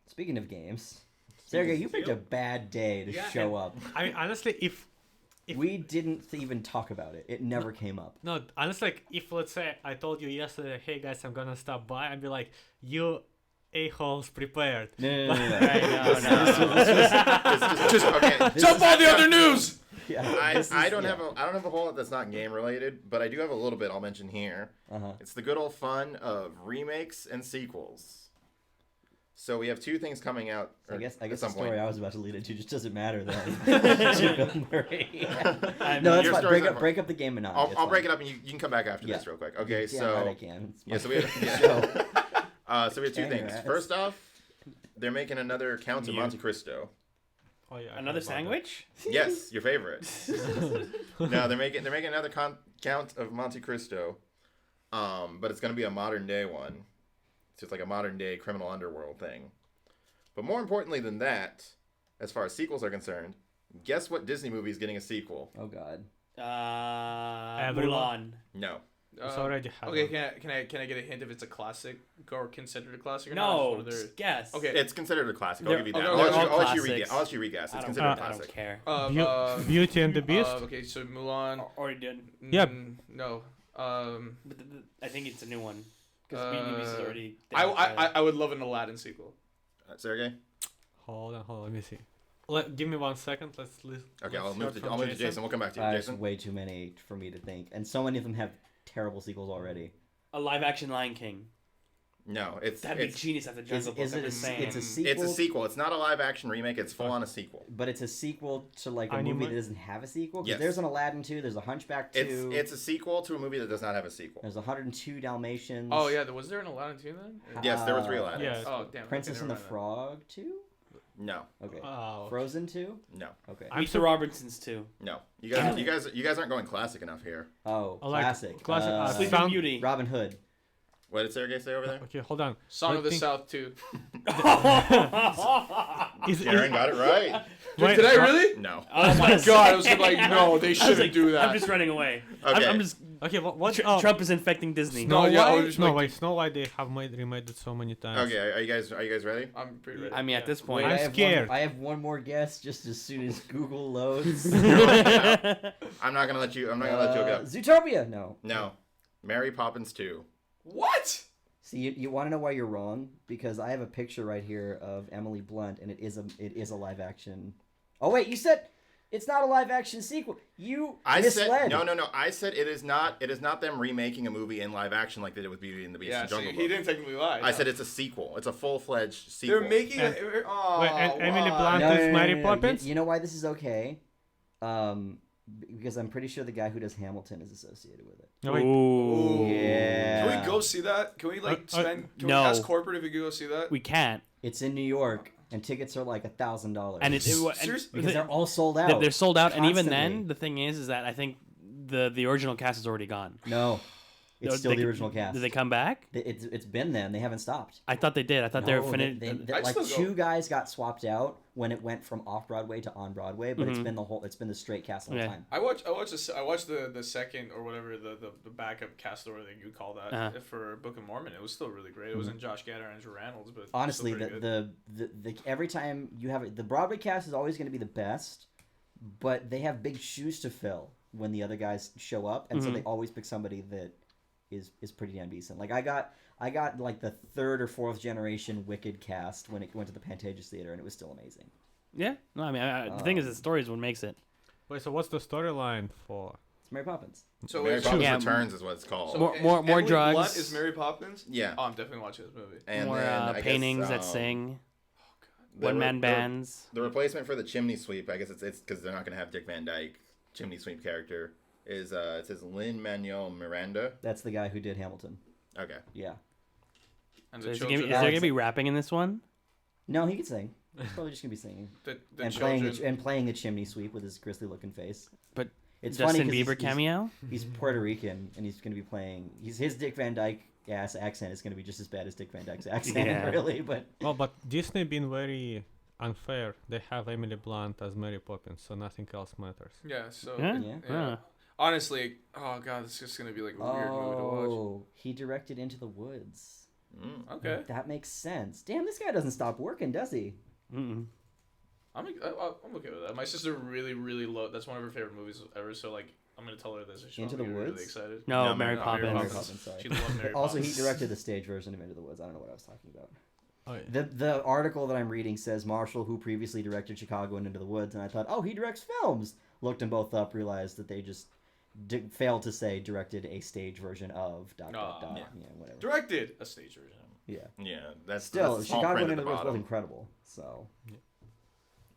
Speaking of games, Sergey, you picked a bad day to Yeah, show up. I mean, honestly, if We didn't even talk about it. It never came up. no, honestly, like, if let's say I told you yesterday, hey guys, I'm gonna stop by, I'd be like, you a-holes prepared. No. Right, no. Just okay. Jump on the other news. Yeah, I don't have a whole lot that's not game related, but I do have a little bit I'll mention here. Uh-huh. It's the good old fun of remakes and sequels. So we have 2 things coming out. I guess at the some story point. I was about to lead into just doesn't matter then. Bill Murray. I No, mean, that's your fine. story's not Break up the game and I'll break it up and you can come back after Yeah. this real quick. Okay, Damn so right I can. It's yeah, so we my have show. so we have 2 Damn things. right. First off, they're making another Count of You. Monte Cristo. Oh yeah. I another heard about sandwich? Yes, your favorite. No, they're making another Count of Monte Cristo, but it's gonna be a modern day one. So it's like a modern day criminal underworld thing. But more importantly than that, as far as sequels are concerned, guess what Disney movie is getting a sequel? Oh God. Mulan. No. It's already had Okay, one. can I get a hint if it's a classic or considered a classic or not? No, One of their- just guess. Okay. It's considered a classic. I'll They're- give you that. okay, I'll, they're let you, all I'll let you classics. I'll let you reguess. It's I don't, considered a I don't classic. care. Beauty and the Beast. Okay, so Mulan. Or did. Yeah. No. But I think it's a new one. Because Beauty and the Beast is already. I would love an Aladdin sequel. Sergey? Hold on, let me see. Give me 1 second. Let's listen. Okay, I'll let's move hear to from Jason. We'll come back to you, There's Jason. way too many for me to think, and so many of them have terrible sequels already. A live action Lion King. No, it's That'd be it's, genius after Jungle Book. Is I'm it just saying. it's a sequel? it's a sequel. It's not a live action remake. It's full on a sequel. But it's a sequel to like a movie that doesn't have a sequel. 'Cause Yes. There's an Aladdin 2. There's a Hunchback 2. It's a sequel to a movie that does not have a sequel. There's 102 Dalmatians. Oh yeah, was there an Aladdin too then? Yes, there were 3 Aladdins. yeah. Oh damn. Princess okay, and the never mind Frog 2. No, Okay. Oh, Frozen 2. no, Okay. Meet the Robinsons too. no. You guys aren't going classic enough here. Oh, I like classic. classic, Sleeping Sound- Beauty. Robin Hood. What did Sergey say over there? Okay, hold on. that. Song I of the think- South too. Aaron got it right. Wait, Did I really? No. Oh my God, I was gonna be like, no, they I was shouldn't like, do that. I'm just running away. Okay. I'm just. Okay, what? Trump is infecting Disney. No, Snow yeah, I White? was just No, like- wait, Snow White. They have remade it so many times. Okay, are you guys ready? I'm pretty ready. I mean, at this point. I'm I have scared. I have one more guess just as soon as Google loads. I'm not gonna let you. I'm not gonna let you go. Zootopia. No. No. Mary Poppins 2. What? See, you want to know why you're wrong? Because I have a picture right here of Emily Blunt, and it is a live action. Oh wait, you said It's not a live action sequel. You I misled. said no. I said it is not them remaking a movie in live action like they did with Beauty and the Beast Yeah, and so Jungle he Book. didn't technically lie. I said it's a sequel. It's a full-fledged sequel. They're making And- it. Oh, Wait, and Emily why? Blunt is Mary Poppins? You know why this is okay? Because I'm pretty sure the guy who does Hamilton is associated with it. No, wait. Ooh. Yeah. Can we go see that? Can we spend? Can no. we ask corporate if we could go see that? We can't. It's in New York, and tickets are like $1,000. And Seriously? because they're all sold out. they're sold out, and even constantly. then, the thing is that I think the original cast is already gone. No, it's still They- the original cast. Did they come back? It's been them. They haven't stopped. I thought they did. I thought they were finished. I'd Like still go. 2 guys got swapped out when it went from off Broadway to on Broadway, but it's been the straight cast the whole Yeah. time. I watched the second or whatever the backup cast or whatever you call that for Book of Mormon. It was still really great. It wasn't Josh Gad or Andrew Reynolds, but Honestly, still pretty good. the every time you have the Broadway cast is always going to be the best, but they have big shoes to fill when the other guys show up, and so they always pick somebody that is pretty damn decent. Like I got like the 3rd or 4th generation Wicked cast when it went to the Pantages Theater, and it was still amazing. Yeah. No, I mean, the thing is, the story is what makes it. Wait, so what's the storyline for? It's Mary Poppins. So Mary it's- Poppins Yeah. Returns is what it's called. so More Emily drugs. Blunt is Mary Poppins. Yeah. Oh, I'm definitely watching this movie. And More then, I guess, paintings that sing. the One man re- bands. The replacement for the chimney sweep, I guess it's because they're not going to have Dick Van Dyke chimney sweep character. It says Lin-Manuel Miranda. That's the guy who did Hamilton. Okay. Yeah. And So the is there children. going to be rapping in this one? No, he can sing. He's probably just gonna be singing The and children. playing the chimney sweep with his grisly looking face. But It's Justin funny 'cause Bieber cameo? He's Puerto Rican, and he's going to be playing. His Dick Van Dyke ass accent is going to be just as bad as Dick Van Dyke's accent, Yeah. really. But Well, but Disney been very unfair. They have Emily Blunt as Mary Poppins, so nothing else matters. Yeah. So Yeah. Yeah. Huh. honestly, oh god, it's just gonna be like a weird movie to watch. oh, he directed Into the Woods. Okay. That makes sense. Damn, this guy doesn't stop working, does he? Mm-mm. I'm okay with that. My sister really loved. That's one of her favorite movies ever. So like, I'm gonna tell her this. And she'll Into the be Woods? really excited. No, No, Mary no, Poppins. Mary Poppins, sorry. She loved Mary Also, he Poppins. directed the stage version of Into the Woods. I don't know what I was talking about. Oh, yeah. The article that I'm reading says Marshall, who previously directed Chicago and Into the Woods, and I thought, oh, he directs films. Looked them both up, realized that they just failed to say directed a stage version of ... Yeah. Yeah, whatever. Directed a stage version. Yeah. Yeah, that's Still, that's the small Chicago print and at Into the the Woods was bottom. incredible. So,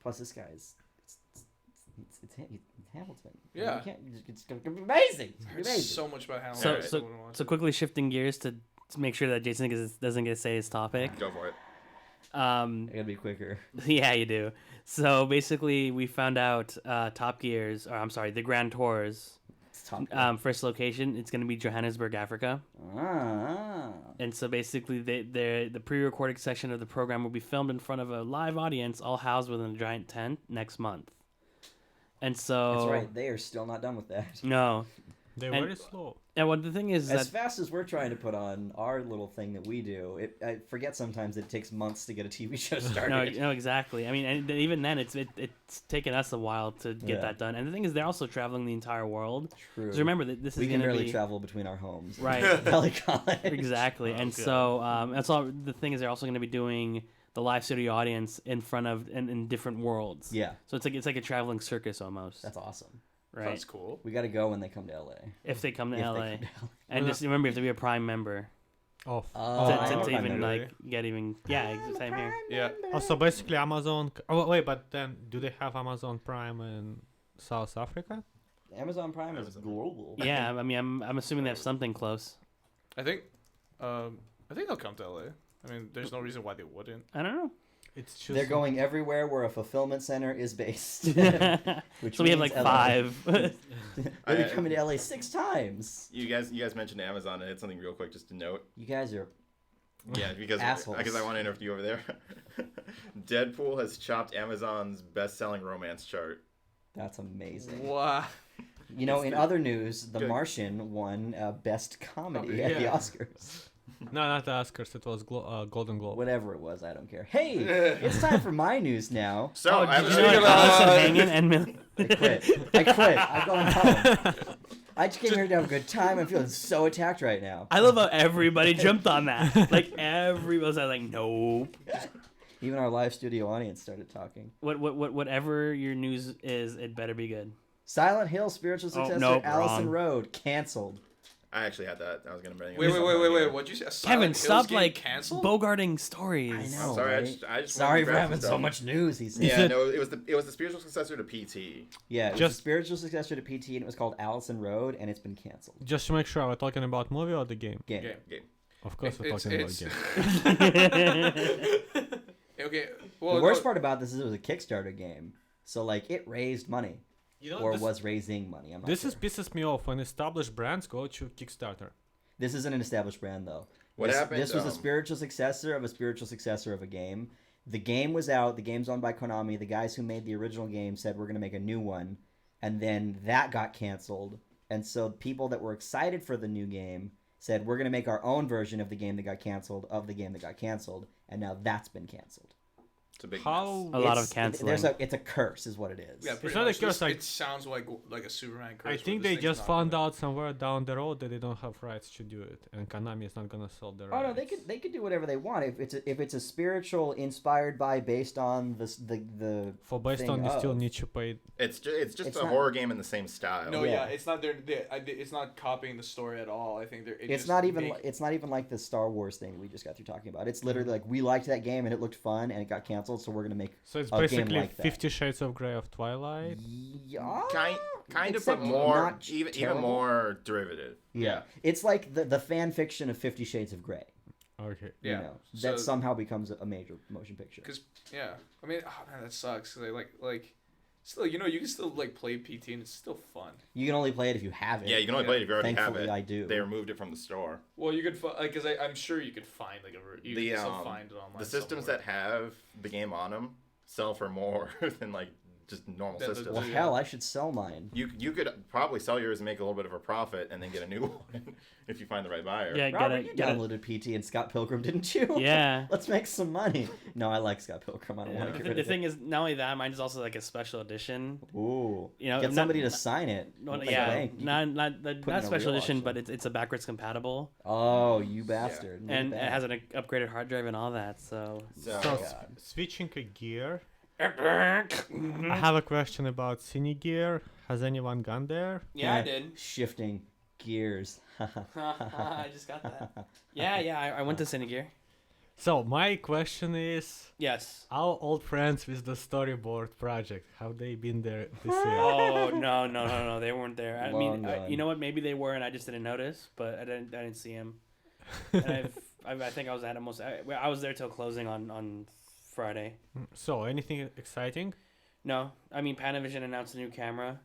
plus this guy's it's Hamilton. Yeah. You can't, it's gonna be amazing. It's I gonna heard be amazing. so much about Hamilton. So, so quickly shifting gears to make sure that Jason doesn't get to say his topic. Go for it. I gotta be quicker. Yeah, you do. So basically, we found out the Grand Tours. It's top. First location, it's going to be Johannesburg, Africa. Ah. And so basically, the pre-recorded section of the program will be filmed in front of a live audience, all housed within a giant tent next month. And so That's right. They are still not done with that. No, They're And- very slow. and what the thing is As that fast as we're trying to put on our little thing that we do, I forget sometimes that it takes months to get a TV show started. no, exactly. I mean, and even then, it's taken us a while to get Yeah. that done. And the thing is, they're also traveling the entire world. True. Because remember that this is we going can to barely be travel between our homes. right. Valley College. Exactly. And Okay. so that's all. The thing is, they're also going to be doing the live studio audience in front of in different worlds. Yeah, So it's like a traveling circus almost. that's awesome. right. That's cool. We got to go when they come to LA. If they come to If they LA, come to LA. and just remember, you have to be a Prime member Oh, Oh, to, I to, am a to Prime even member. get even same here. Yeah. so basically Amazon. Oh wait, but then do they have Amazon Prime in South Africa? Amazon Prime is Amazon. global. Yeah, I mean, I'm assuming they have something close. I think they'll come to LA. I mean, there's no reason why they wouldn't. I don't know. It's just They're going everywhere where a fulfillment center is based. Which So we have means like LA. 5. They're coming to LA 6 times. You guys mentioned Amazon. I had something real quick just to note. You guys are Yeah, because Assholes. I want to interrupt you over there. Deadpool has chopped Amazon's best-selling romance chart. That's amazing. Wow. You know, in other news, The Good. Martian won Best Comedy Oh, at the yeah. Oscars. no, not the Oscars. It was Golden Globe. Whatever it was, I don't care. Hey, it's time for my news now. So Oh, I have did a you know video like about- Allison Hangin and I quit. I'm going home. I just came here to have a good time. I'm feeling so attacked right now. I love how everybody jumped on that. Like everybody was like, nope. Even our live studio audience started talking. Whatever your news is, it better be good. Silent Hill spiritual successor nope, Allison wrong. Road canceled. I actually had that. I was gonna bring it. Wait. What'd you say? A Silent Kevin, Hill's stop game like canceled? bogarting stories. I know. I'm sorry. Right? I just Sorry wanted to for grab having some so stuff. much news. He said. Yeah, no, it was the spiritual successor to PT. Yeah, it was Just- the spiritual successor to PT, and it was called Allison Road, and it's been canceled. Just to make sure, we're talking about movie or the game? Game. Game. Of course, we're It's- talking it's- about game. Okay. Well, The worst no, part about this is it was a Kickstarter game, so like it raised money You know, or this, was raising money. I'm not this sure. is pisses me off when established brands go to Kickstarter. This isn't an established brand though. What this, happened? This was a spiritual successor of a spiritual successor of a game. The game was out. The game's owned by Konami. The guys who made the original game said we're going to make a new one, and then that got canceled. And so people that were excited for the new game said we're going to make our own version of the game that got canceled of the game that got canceled, and now that's been canceled. It's a big How? A lot of It's- canceling. It's a curse, is what it is. yeah, pretty not a much. curse, like- It sounds like a Superman curse. I where think this they thing's just not found gonna- out somewhere down the road that they don't have rights to do it, and Konami is not gonna sell the Oh rights. no, they could do whatever they want if it's a spiritual inspired by based on the For based thing on, you still of. need to pay. It's just It's a not- horror game in the same style. No, Yeah. yeah, it's not it's not copying the story at all. I think It's not even like the Star Wars thing we just got through talking about. It's literally like we liked that game and it looked fun and it got canceled, so we're gonna make So it's a game basically like that. 50 Shades of Grey of Twilight. Yeah, Kind of, except but more not even terrible. more derivative. Yeah, it's like the fan fiction of 50 Shades of Grey. Okay. You Yeah, know, so- that somehow becomes a major motion picture. Because I mean, oh man, that sucks. 'Cause like still, you can still like play PT and it's still fun. You can only play it if you have it. Yeah, you can only play it if you already have Thankfully, it. I do. They removed it from the store. Well, you could because I'm sure you could find like you The can still find it online. the systems somewhere. that have the game on them sell for more than like just normal Than the- systems. Well, hell, I should sell mine. You could probably sell yours and make a little bit of a profit and then get a new one if you find the right buyer. Yeah, Robert, you gotta. downloaded PT and Scott Pilgrim, didn't you? Yeah. Let's make some money. No, I like Scott Pilgrim. I don't want to get rid The of thing is, not only that, mine is also like a special edition. it. Ooh. You know, Get not- somebody to sign it. Well, Like a yeah, bank. You not put in not a special real edition, auction. but it's a backwards compatible, Oh, you bastard. Look and at it that. has an upgraded hard drive and all that. So So, So, God. switching a gear, yeah, I have a question about Cine Gear. Has anyone gone there? I did. Shifting gears. I just got that. Yeah, I went to Cinegear. So, my question is, Yes. our old friends with the storyboard project, have they been there this year? Oh no, they weren't there. I Long mean, gone. you know what? Maybe they were, and I just didn't notice. But I didn't see them. And I think I was at almost. I was there till closing on Friday. So, anything exciting? No, I mean Panavision announced a new camera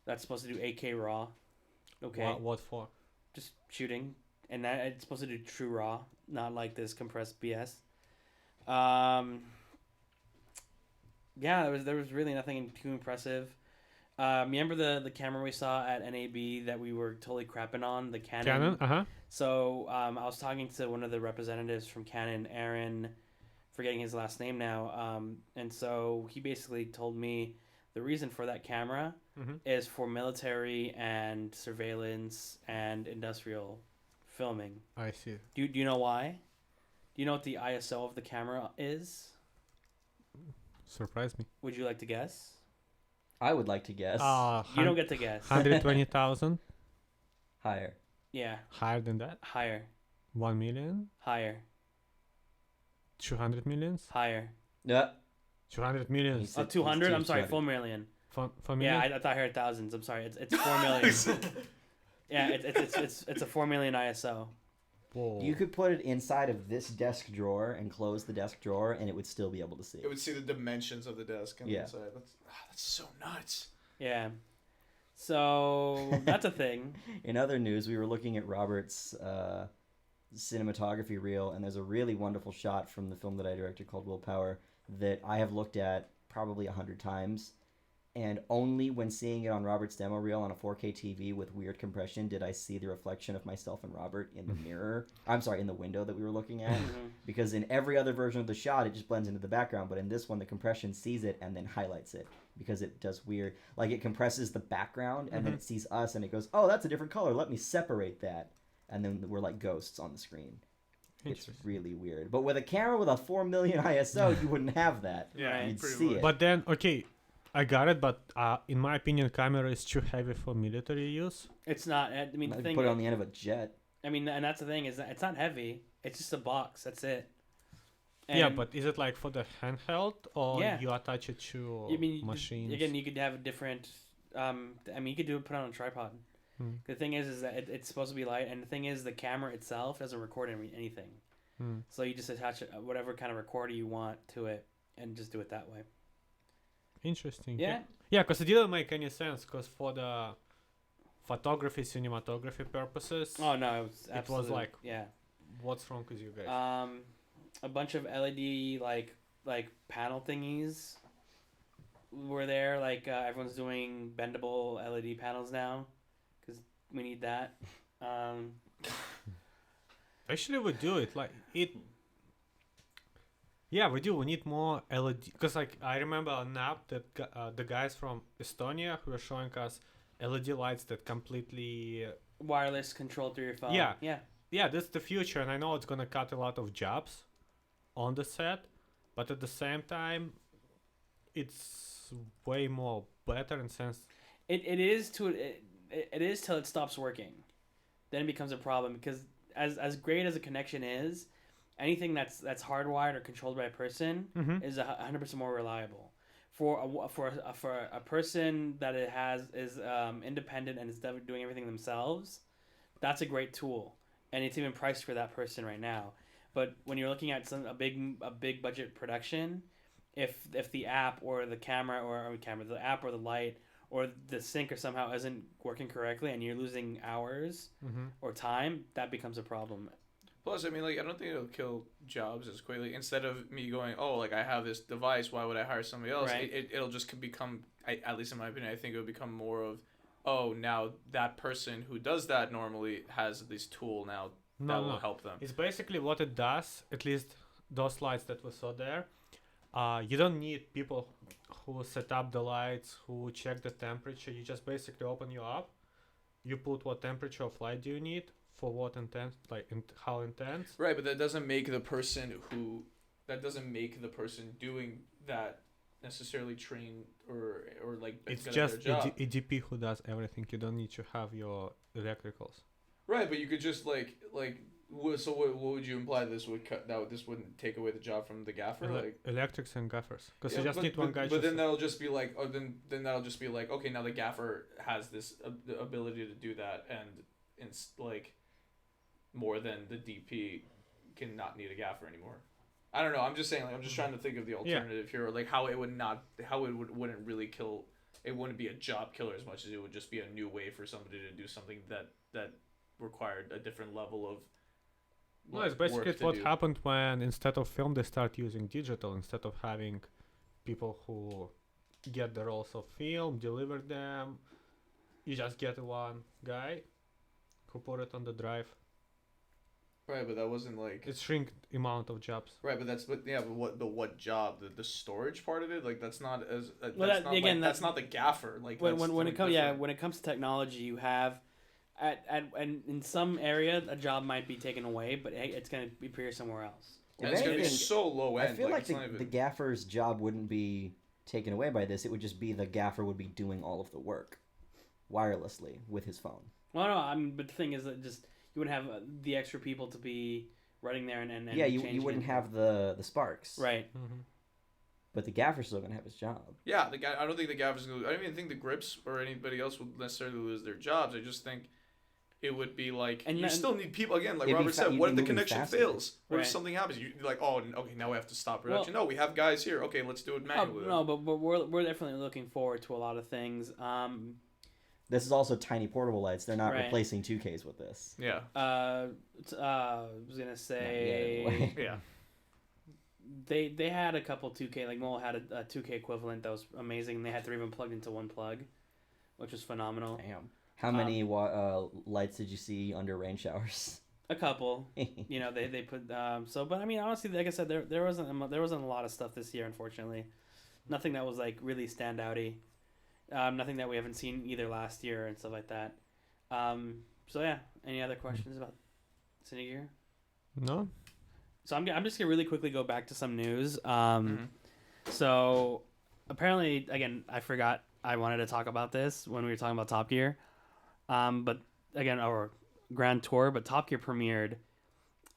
that's supposed to do 8K RAW. Okay, What for? just shooting, and that it's supposed to do true RAW, not like this compressed BS. Yeah, there was really nothing too impressive. Remember the camera we saw at NAB that we were totally crapping on, the Canon? Canon? Uh-huh. So I was talking to one of the representatives from Canon, Aaron, forgetting his last name now, and so he basically told me the reason for that camera Mhm. is for military and surveillance and industrial filming. I see. Do you know why? Do you know what the ISO of the camera is? Surprise me. Would you like to guess? I would like to guess. You don't get to guess. 120,000? Higher. Yeah, Higher than that? higher, 1 million? higher, 200 millions? Yeah. higher. 200 millions. He's- It's 200? I'm sorry, 200. 4 million. For Yeah, million? I thought I heard thousands. I'm sorry. It's 4 million. Yeah, it's a 4 million ISO. Whoa. You could put it inside of this desk drawer and close the desk drawer, and it would still be able to see. It would see the dimensions of the desk on Yeah. the inside. That's so nuts. Yeah. So that's a thing. In other news, we were looking at Robert's cinematography reel, and there's a really wonderful shot from the film that I directed called Willpower that I have looked at probably 100 times, and only when seeing it on Robert's demo reel on a 4K TV with weird compression did I see the reflection of myself and Robert in the mirror. I'm sorry, in the window that we were looking at. Mhm. Because in every other version of the shot, it just blends into the background, but in this one, the compression sees it and then highlights it because it does weird, like it compresses the background and then it sees us and it goes, oh, that's a different color. Let me separate that, and then we're like ghosts on the screen. It's really weird. But with a camera with a 4 million ISO, you wouldn't have that. Yeah, You'd pretty see much. it. But then, okay, I got it, but in my opinion, camera is too heavy for military use. It's not. I mean, the I'd thing. put it on the end of a jet. I mean, and that's the thing is that it's not heavy. It's just a box. That's it. Yeah, And but is it like for the handheld or Yeah. you attach it to I mean, machines? again, you could have a different. I mean, you could put it on a tripod. The thing is that it's supposed to be light, and the thing is, the camera itself doesn't record anything. So you just attach whatever kind of recorder you want to it, and just do it that way. Interesting. Yeah. Yeah, because it didn't make any sense. Because for the photography, cinematography purposes, Oh no, it was It was absolutely, like- yeah. what's wrong with you guys? A bunch of LED like panel thingies were there. Like everyone's doing bendable LED panels now, because we need that. Actually, we do it like it. Yeah, we do. We need more LED because, like, I remember an app that the guys from Estonia who were showing us LED lights that completely. Wireless control through your phone. Yeah. Yeah. Yeah, that's the future, and I know it's gonna cut a lot of jobs on the set, but at the same time, it's way more better in sense. It is till it stops working, then it becomes a problem, because as great as a connection is, anything that's hardwired or controlled by a person is 100% more reliable. For a person that is independent and is doing everything themselves, that's a great tool, and it's even priced for that person right now. But when you're looking at a big budget production, if the app or the camera the app or the light or the sync or somehow isn't working correctly and you're losing hours or time, that becomes a problem. Plus, I mean, like, I don't think it'll kill jobs as quickly. Instead of me going, oh, like, I have this device, why would I hire somebody else? Right. It'll just become, at least in my opinion, I think it'll become more of, oh, now that person who does that normally has this tool now that will help them. It's basically what it does. At least those lights that we saw there. You don't need people who set up the lights, who check the temperature. You just basically open your app. You put what temperature of light do you need for what intent, like how intense. Right, but that doesn't make the person doing that necessarily trained or like It's good at just their job. EDP who does everything. You don't need to have your electricals. Right, but you could just so what would you imply this would cut? That this wouldn't take away the job from the gaffer, Electrics and gaffers, because Yeah, you just need one guy. But then that'll just be like, then that'll just be like, okay, now the gaffer has this the ability to do that, and it's like more than the DP can not need a gaffer anymore. I don't know. I'm just saying. Like, I'm just trying to think of the alternative here, like how it wouldn't really kill. It wouldn't be a job killer as much as it would just be a new way for somebody to do something that required a different level of. No, it's basically what happened when instead of film they start using digital instead of having people who get the rolls of film, deliver them. You just get one guy who put it on the drive. Right, but that wasn't like. It shrink amount of jobs. Right, but what job? The storage part of it, like that's not as. That's not the gaffer. Like when it comes to technology, you have. And in some area, a job might be taken away, but it's going to appear somewhere else. And it's going to be so low end. I feel like the gaffer's job wouldn't be taken away by this. It would just be the gaffer would be doing all of the work wirelessly with his phone. Well, no, I mean, but the thing is that just you wouldn't have the extra people to be running there and yeah, you wouldn't have the sparks. Right. Mm-hmm. But the gaffer's still going to have his job. Yeah, I don't think the gaffer's going to. I don't even think the grips or anybody else would necessarily lose their jobs. I just think. It would be like, and you still need people, again, like Robert said, what if the connection fails? What if something happens? You're like, oh, okay, now we have to stop production. No, we have guys here. Okay, let's do it manually. No, but we're definitely looking forward to a lot of things. This is also tiny portable lights. They're not replacing 2Ks with this. Yeah. I was going to say... Yeah. They had a couple 2K, like Mole had a 2K equivalent that was amazing. They had 3 of them plugged into one plug, which was phenomenal. Damn. How many lights did you see under rain showers? A couple. You know, they put but I mean, honestly, like I said, there wasn't a lot of stuff this year, unfortunately. Nothing that was like really standouty. Nothing that we haven't seen either last year and stuff like that. So yeah, any other questions about Cinegear? No. So I'm just gonna really quickly go back to some news. So apparently, again, I forgot I wanted to talk about this when we were talking about Top Gear. But again, our Grand Tour, but Top Gear premiered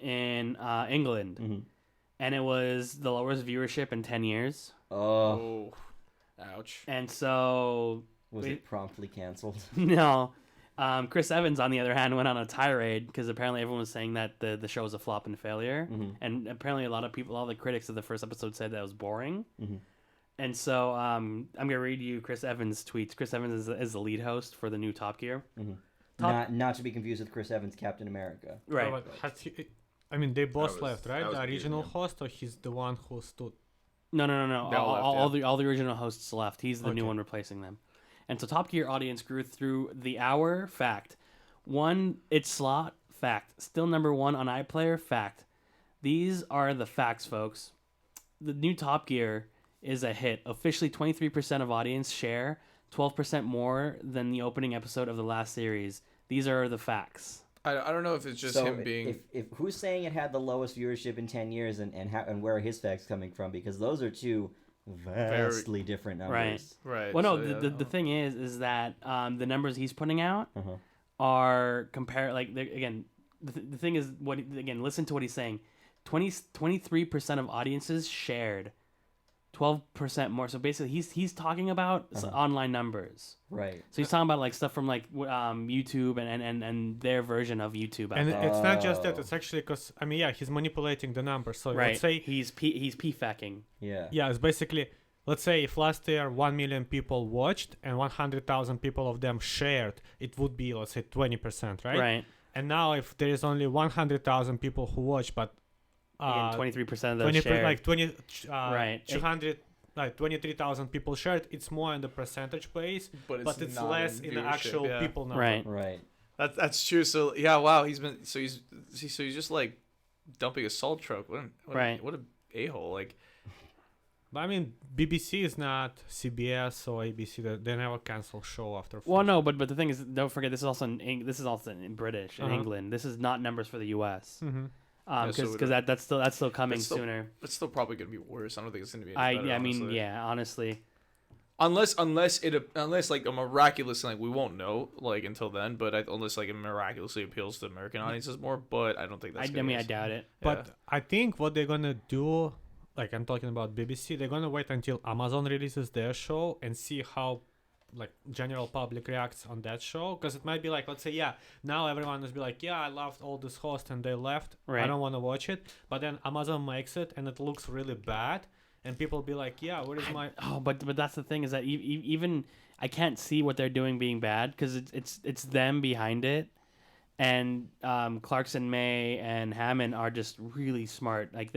in England, and it was the lowest viewership in 10 years. Oh, ouch. And so was it promptly canceled? No. Chris Evans, on the other hand, went on a tirade because apparently everyone was saying that the show was a flop and failure. And apparently a lot of people, all the critics of the first episode said that it was boring. And so I'm going to read you Chris Evans' tweets. Chris Evans is the lead host for the new Top Gear. Not to be confused with Chris Evans, Captain America. Right. Oh, but they both left, right? that was The original Gideon. host, or he's the one who stood? No. They all left, All the original hosts left. He's the new Okay. one replacing them. And so Top Gear audience grew through the hour. Fact. 1, its slot. Fact. Still number 1 on iPlayer. Fact. These are the facts, folks. The new Top Gear is a hit. Officially 23% of audience share, 12% more than the opening episode of the last series. These are the facts. I don't know if it's just So him being. if who's saying it had the lowest viewership in 10 years and where are his facts coming from? Because those are two vastly different numbers. Right. Well, no, so, yeah, the thing is that the numbers he's putting out are again, the thing is listen to what he's saying. 23% of audiences shared, 12% more. So basically, he's talking about online numbers. Right. So he's talking about like stuff from like YouTube and their version of YouTube. And it's not just that. Oh. It's actually because he's manipulating the numbers. So right. let's say he's p-facking. Yeah. it's basically, let's say if last year 1 million people watched and 100,000 people of them shared, it would be, let's say, 20%, right? Right. And now if there is only 100,000 people who watch, but Again, 23% of those shared. like 20, Right. 200, like 23,000 people shared, it's more in the percentage base, but it's not less in the viewership, actual yeah. people number. Right. Right. That's true. So yeah, wow. He's just like dumping a salt truck. What a a-hole. Like, But I mean, BBC is not CBS or ABC. They never cancel show after. Well, no, but the thing is, don't forget this is also in British in Uh-huh. England. This is not numbers for the U.S. Mm-hmm. Because that's still coming sooner. it's still probably gonna be worse. I don't think it's gonna be. Any better, I mean, honestly. yeah, honestly. Unless like a miraculous, like, we won't know like until then. But unless like it miraculously appeals to American audiences more. But I don't think that's. I doubt it. But I think what they're gonna do, like I'm talking about BBC, they're gonna wait until Amazon releases their show and see how like general public reacts on that show, because it might be like, let's say, now everyone will be like, I loved all this host and they left, Right. I don't want to watch it, but then Amazon makes it and it looks really bad and people be like, where is my but that's the thing is that even I can't see what they're doing being bad because it's them behind it, and Clarkson, May, and Hammond are just really smart. Like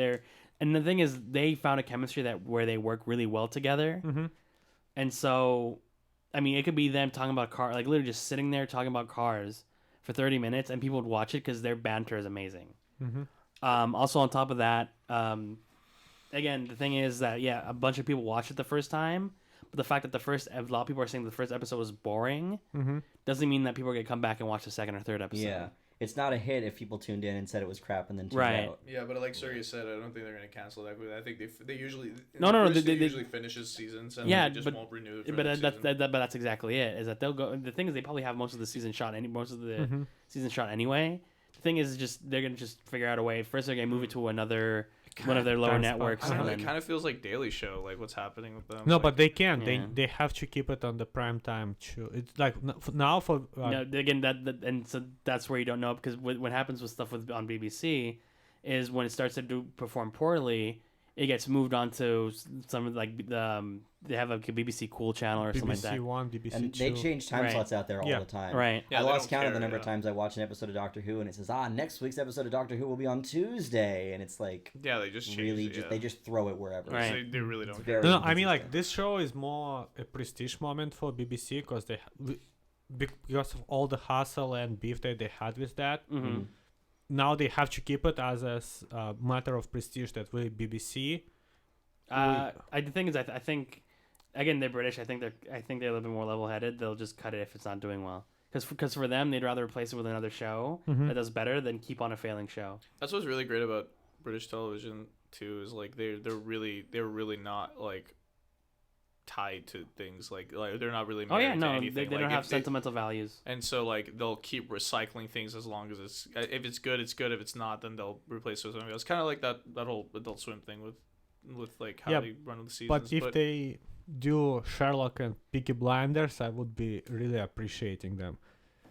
and the thing is they found a chemistry where they work really well together, and so. I mean, it could be them talking about cars, like literally just sitting there talking about cars for 30 minutes, and people would watch it because their banter is amazing. Also, on top of that, again, the thing is that, a bunch of people watched it the first time, but the fact that a lot of people are saying the first episode was boring doesn't mean that people are going to come back and watch the second or third episode. Yeah. It's not a hit if people tuned in and said it was crap and then tuned Right. out. Yeah, but like Sergey said, I don't think they're gonna cancel that. I think they usually they usually finishes seasons and Yeah, they just won't renew it. For But next season. but that's exactly it. Is that they'll go? The thing is, they probably have most of the season shot. Season shot anyway. The thing is, just they're gonna just figure out a way. First, they're gonna move it to another one of their lower Time networks. I don't know. and It kind of feels like Daily Show, like what's happening with them. No, like, but they can. Yeah. They have to keep it on the prime time too. It's like now for No, again, and so that's where you don't know, because what happens with stuff on BBC is when it starts to perform poorly, it gets moved on to some of like they have a BBC Cool channel or something like BBC that. One, BBC And Two. they change time Right. slots out there all Yeah. the time. Right. Yeah, I they lost don't count of care, the number of yeah. times I watch an episode of Doctor Who and it says, next week's episode of Doctor Who will be on Tuesday. And it's like, yeah, they just really, changed it, they just throw it wherever. Right. They really It's don't very care. No, I mean, like, inconsistent. this show is more a prestige moment for BBC because because of all the hustle and beef that they had with that. Mm-hmm. Now they have to keep it as a matter of prestige that we BBC. The thing is, I think again they're British. I think they're a little bit more level-headed. They'll just cut it if it's not doing well. Because for them, they'd rather replace it with another show that does better than keep on a failing show. That's what's really great about British television too is like they're really not like tied to things like they're not really married to anything. They don't have sentimental values. And so like they'll keep recycling things as long as it's if it's good, it's good. If it's not, then they'll replace it with something else. Kind of like that whole Adult Swim thing with like how they run the seasons. But if they do Sherlock and Peaky Blinders, I would be really appreciating them.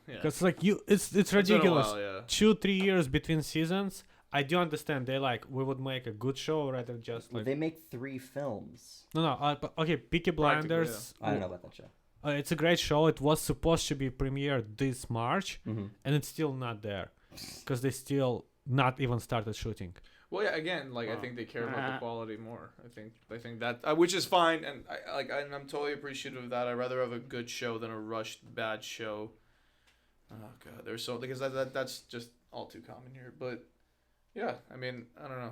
Because like it's ridiculous. It's been a while, 2-3 years between seasons. I do understand they we would make a good show rather than just like they make 3 films. No, but okay, Peaky Blinders. I don't know about that show. It's a great show. It was supposed to be premiered this March, Mm-hmm. and it's still not there because they still not even started shooting. Well, yeah. Again, like I think they care about the quality more. I think that which is fine, and I'm totally appreciative of that. I'd rather have a good show than a rushed bad show. Oh god, there's so because that's just all too common here. But yeah, I mean, I don't know.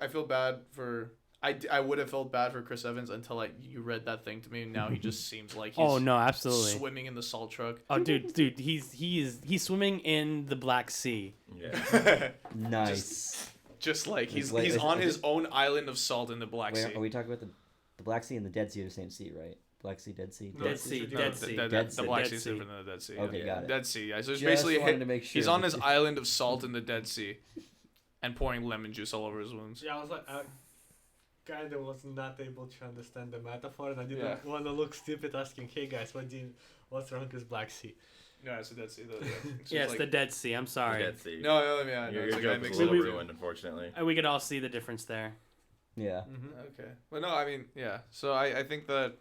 I feel bad for. I would have felt bad for Chris Evans until you read that thing to me. And now he just seems like he's absolutely swimming in the salt truck. Oh, dude, he's swimming in the Black Sea. Yeah. Nice. Just like he's on his own island of salt in the Black Sea. Are we talking about the Black Sea and the Dead Sea are the same sea, right? Black Sea, Dead Sea. Dead Sea. The Black Sea is different than the Dead Sea. Okay, got it. Dead Sea. Yeah. So it's Just basically wanted to make sure he's on his island of salt in the Dead Sea, and pouring lemon juice all over his wounds. Yeah, I was like, I kind of was not able to understand the metaphor, and I didn't want to look stupid asking, "Hey guys, what's wrong with Black Sea?" No, it's the Dead Sea. It's the Dead Sea. I'm sorry. Dead Sea. No, yeah. Your It's like joke makes was a little it ruined, unfortunately. We could all see the difference there. Yeah. Okay. Well, no, I mean, yeah. So I think that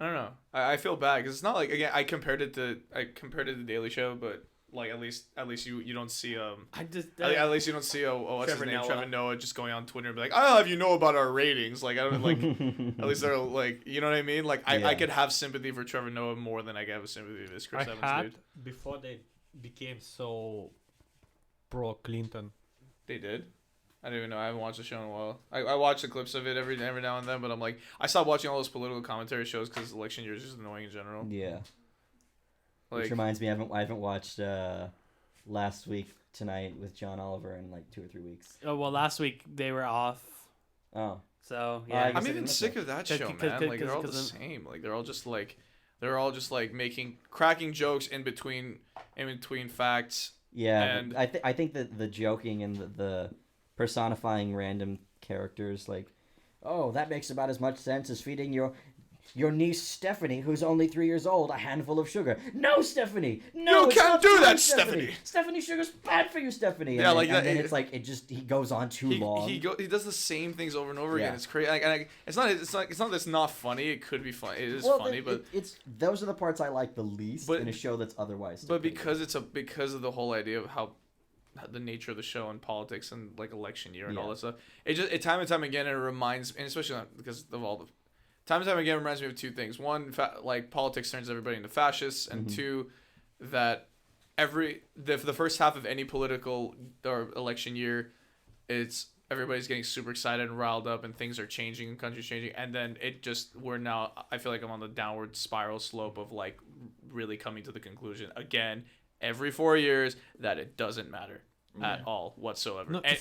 I don't know. I feel bad because it's not like again I compared it to the Daily Show, but like at least you don't see at least you don't see what's his name, Trevor Noah just going on Twitter and be like, I'll have you know about our ratings. Like I don't like at least they're like, you know what I mean? Like I could have sympathy for Trevor Noah more than I could have sympathy for this Chris Evans dude. Before they became so pro Clinton. They did. I don't even know. I haven't watched the show in a while. I watch the clips of it every now and then, but I'm like, I stopped watching all those political commentary shows because election year is just annoying in general. Yeah. Like, which reminds me, I haven't watched Last Week Tonight with John Oliver in like 2 or 3 weeks. Oh well, last week they were off. Oh. So yeah. I'm even sick of that show, man. Like they're all the same. Like they're all just like cracking jokes in between facts. Yeah, and I think that the joking and the personifying random characters, like, oh, that makes about as much sense as feeding your niece Stephanie, who's only 3 years old, a handful of sugar. No, Stephanie! No, you can't do that, Stephanie! Stephanie, sugar's bad for you, Stephanie! Yeah, and like then, that. And then it's like he goes on too long. He does the same things over and over again. It's crazy. It's not that it's not funny. It could be funny. It is funny, but it's those are the parts I like the least in a show that's otherwise. But because because of the whole idea of how the nature of the show and politics and like election year and all that stuff, it time and time again it reminds, and especially because of all the. Time and time again reminds me of 2 things. One, like politics turns everybody into fascists, and 2, that the first half of any political or election year, it's everybody's getting super excited and riled up, and things are changing, and country's changing, and then I feel like I'm on the downward spiral slope of like really coming to the conclusion again every 4 years that it doesn't matter at all whatsoever. No, and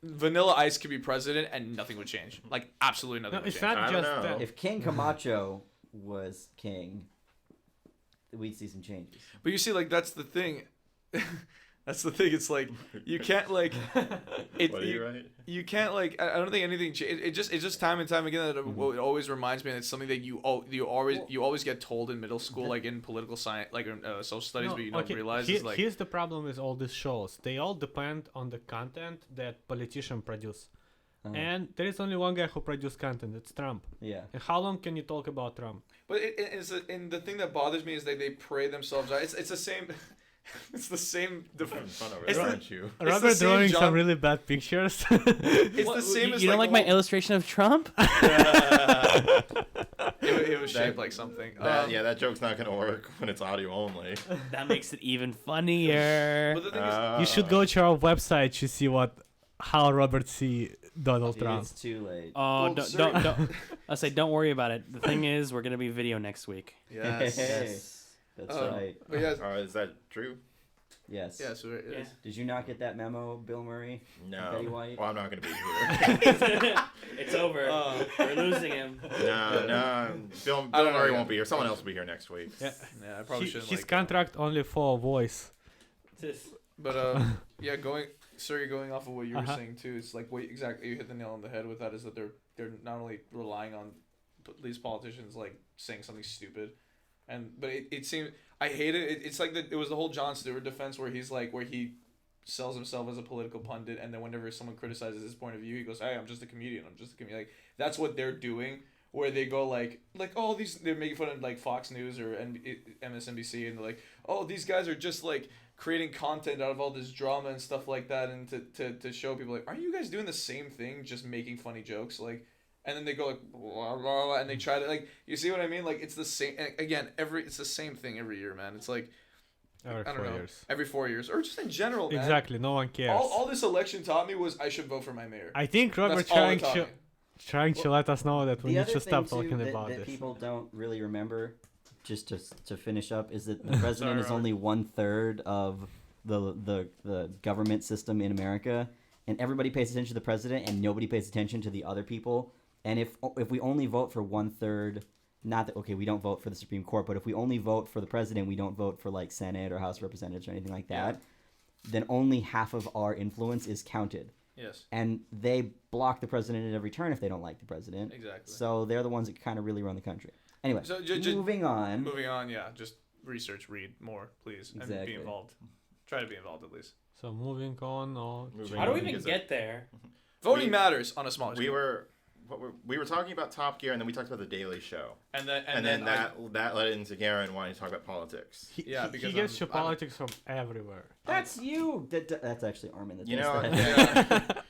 Vanilla Ice could be president and nothing would change. Like, absolutely nothing would change. Not just that. If King Camacho was king, we'd see some changes. But you see, like, that's the thing. That's the thing. It's like, you can't, like... You can't, like... I don't think anything... It's just time and time again that it always reminds me that it's something that you always get told in middle school, like in political science, like in social studies, but you don't realize. Here's the problem with all these shows. They all depend on the content that politicians produce. And there is only one guy who produces content. It's Trump. Yeah. And how long can you talk about Trump? But and the thing that bothers me is that they parade themselves out. It's the same... It's the same. Aren't you? Robert drawing some really bad pictures. It's the same as you don't like my illustration of Trump? It was shaped like something. That joke's not gonna work when it's audio only. That makes it even funnier. But the thing is, you should go to our website to see how Robert see Donald Trump. It's too late. Oh, don't. I say don't worry about it. The thing is, we're gonna be video next week. Yes. That's right. But yes, Is that true? Yes. Yeah, so it is. Did you not get that memo, Bill Murray? No. Betty White? Well, I'm not going to be here. It's over. We're losing him. No. Bill Murray won't be here. Someone else will be here next week. Yeah, I probably shouldn't. His contract only for voice. But yeah, going off of what you were saying too, it's like exactly you hit the nail on the head with that is that they're not only relying on these politicians like saying something stupid, but it seems I hate it. It's like it was the whole Jon Stewart defense where he sells himself as a political pundit, and then whenever someone criticizes his point of view, he goes, "Hey, I'm just a comedian. I'm just a comedian." Like that's what they're doing. Where they go like oh they're making fun of like Fox News or MSNBC and they're like, oh, these guys are just like creating content out of all this drama and stuff like that, and to show people like, aren't you guys doing the same thing, just making funny jokes like. And then they go like, blah, blah, blah, and they try to like, you see what I mean? Like it's the same again. It's the same thing every year, man. It's like every 4 years, or just in general, man. Exactly, no one cares. All this election taught me was I should vote for my mayor. I think Robert trying to let us know that we need to stop talking about this. The people don't really remember, just to finish up, is that the president is only 1/3 of the government system in America, and everybody pays attention to the president, and nobody pays attention to the other people. And if we only vote for 1/3, not that we don't vote for the Supreme Court, but if we only vote for the president, we don't vote for like Senate or House of Representatives or anything like that, then only half of our influence is counted. Yes. And they block the president at every turn if they don't like the president. Exactly. So they're the ones that kind of really run the country. Anyway, so moving on. Moving on, yeah. Just research, read more, please, exactly. And be involved. Try to be involved at least. So moving on. How do we even get there? Voting matters on a smaller scale. We were talking about Top Gear, and then we talked about the Daily Show, and then that led into Garen wanting to talk about politics. Because he gets to politics from everywhere. That's you. That's actually Armin. You know,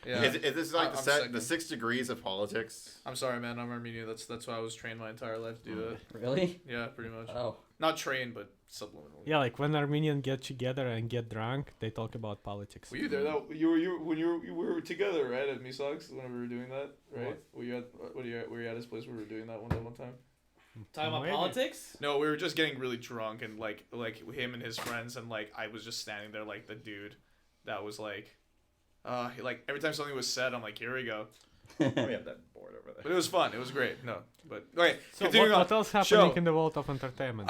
yeah. Is this like the 6 degrees of politics? I'm sorry, man. I'm Armenian. That's why I was trained my entire life to do that. Really? Yeah, pretty much. Oh. Not trained, but subliminally. Yeah, like when Armenians get together and get drunk, they talk about politics. Were you there? When we were together, right, at Missak's when we were doing that, right? Were you at his place? We were doing that one time. Talking about politics? No, we were just getting really drunk and like him and his friends, and like I was just standing there like the dude that was like every time something was said, I'm like, here we go. We have that board over there. But it was fun. It was great. No, but okay. So what else happening in the world of entertainment?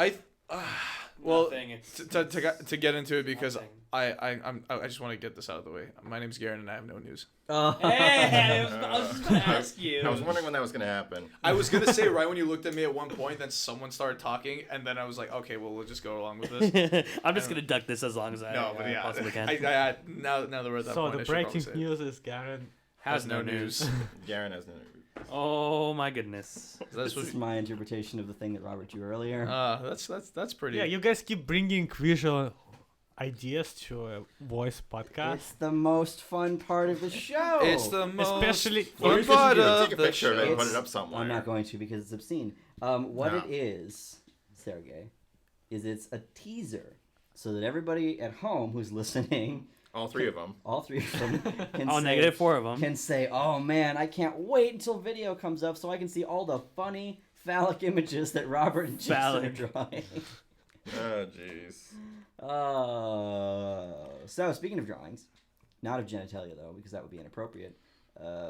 To get into it, because I just want to get this out of the way. My name's Garen and I have no news. Hey, I was just going to ask you. I was wondering when that was going to happen. I was going to say right when you looked at me at one point, then someone started talking, and then I was like, okay, well, we'll just go along with this. I'm just going to duck this as long as I possibly can. Now that we're at that so point, the breaking news is Garen has no news. Garen has no news. Oh my goodness. This is my interpretation of the thing that Robert drew earlier. That's pretty. Yeah, you guys keep bringing visual ideas to a voice podcast. It's the most fun part of the show. It's the most especially fun part of take a the picture of it show. and put it up somewhere. I'm not going to because it's obscene. It is, Sergey, is it's a teaser so that everybody at home who's listening, all three of them can all say, negative 4 of them can say, oh man, I can't wait until video comes up so I can see all the funny phallic images that Robert and Jason are drawing. Oh jeez. So speaking of drawings, not of genitalia though, because that would be inappropriate.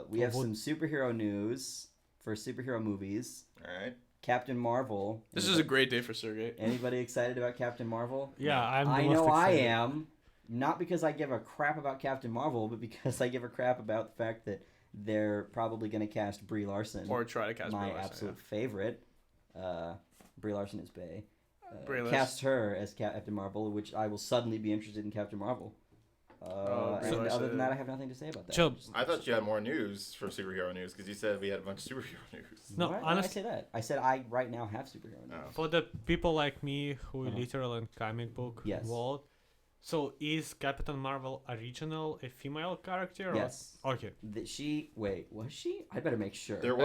We have some superhero news for superhero movies. All right. Captain Marvel. This is a great day for Sergey. Anybody excited about Captain Marvel? Yeah, I know I am. Not because I give a crap about Captain Marvel, but because I give a crap about the fact that they're probably going to cast Brie Larson. Or try to cast Brie Larson. My absolute favorite. Brie Larson is bae. Cast her as Captain Marvel, which I will suddenly be interested in Captain Marvel. And other than that, I have nothing to say about that. Joe, I thought you had more news for superhero news because you said we had a bunch of superhero news. No, Why did honestly, I say that? I said I right now have superhero news. for the people like me who literal and comic book world, so is Captain Marvel original a female character? Yes. Or? Okay. Was she? I better make sure. There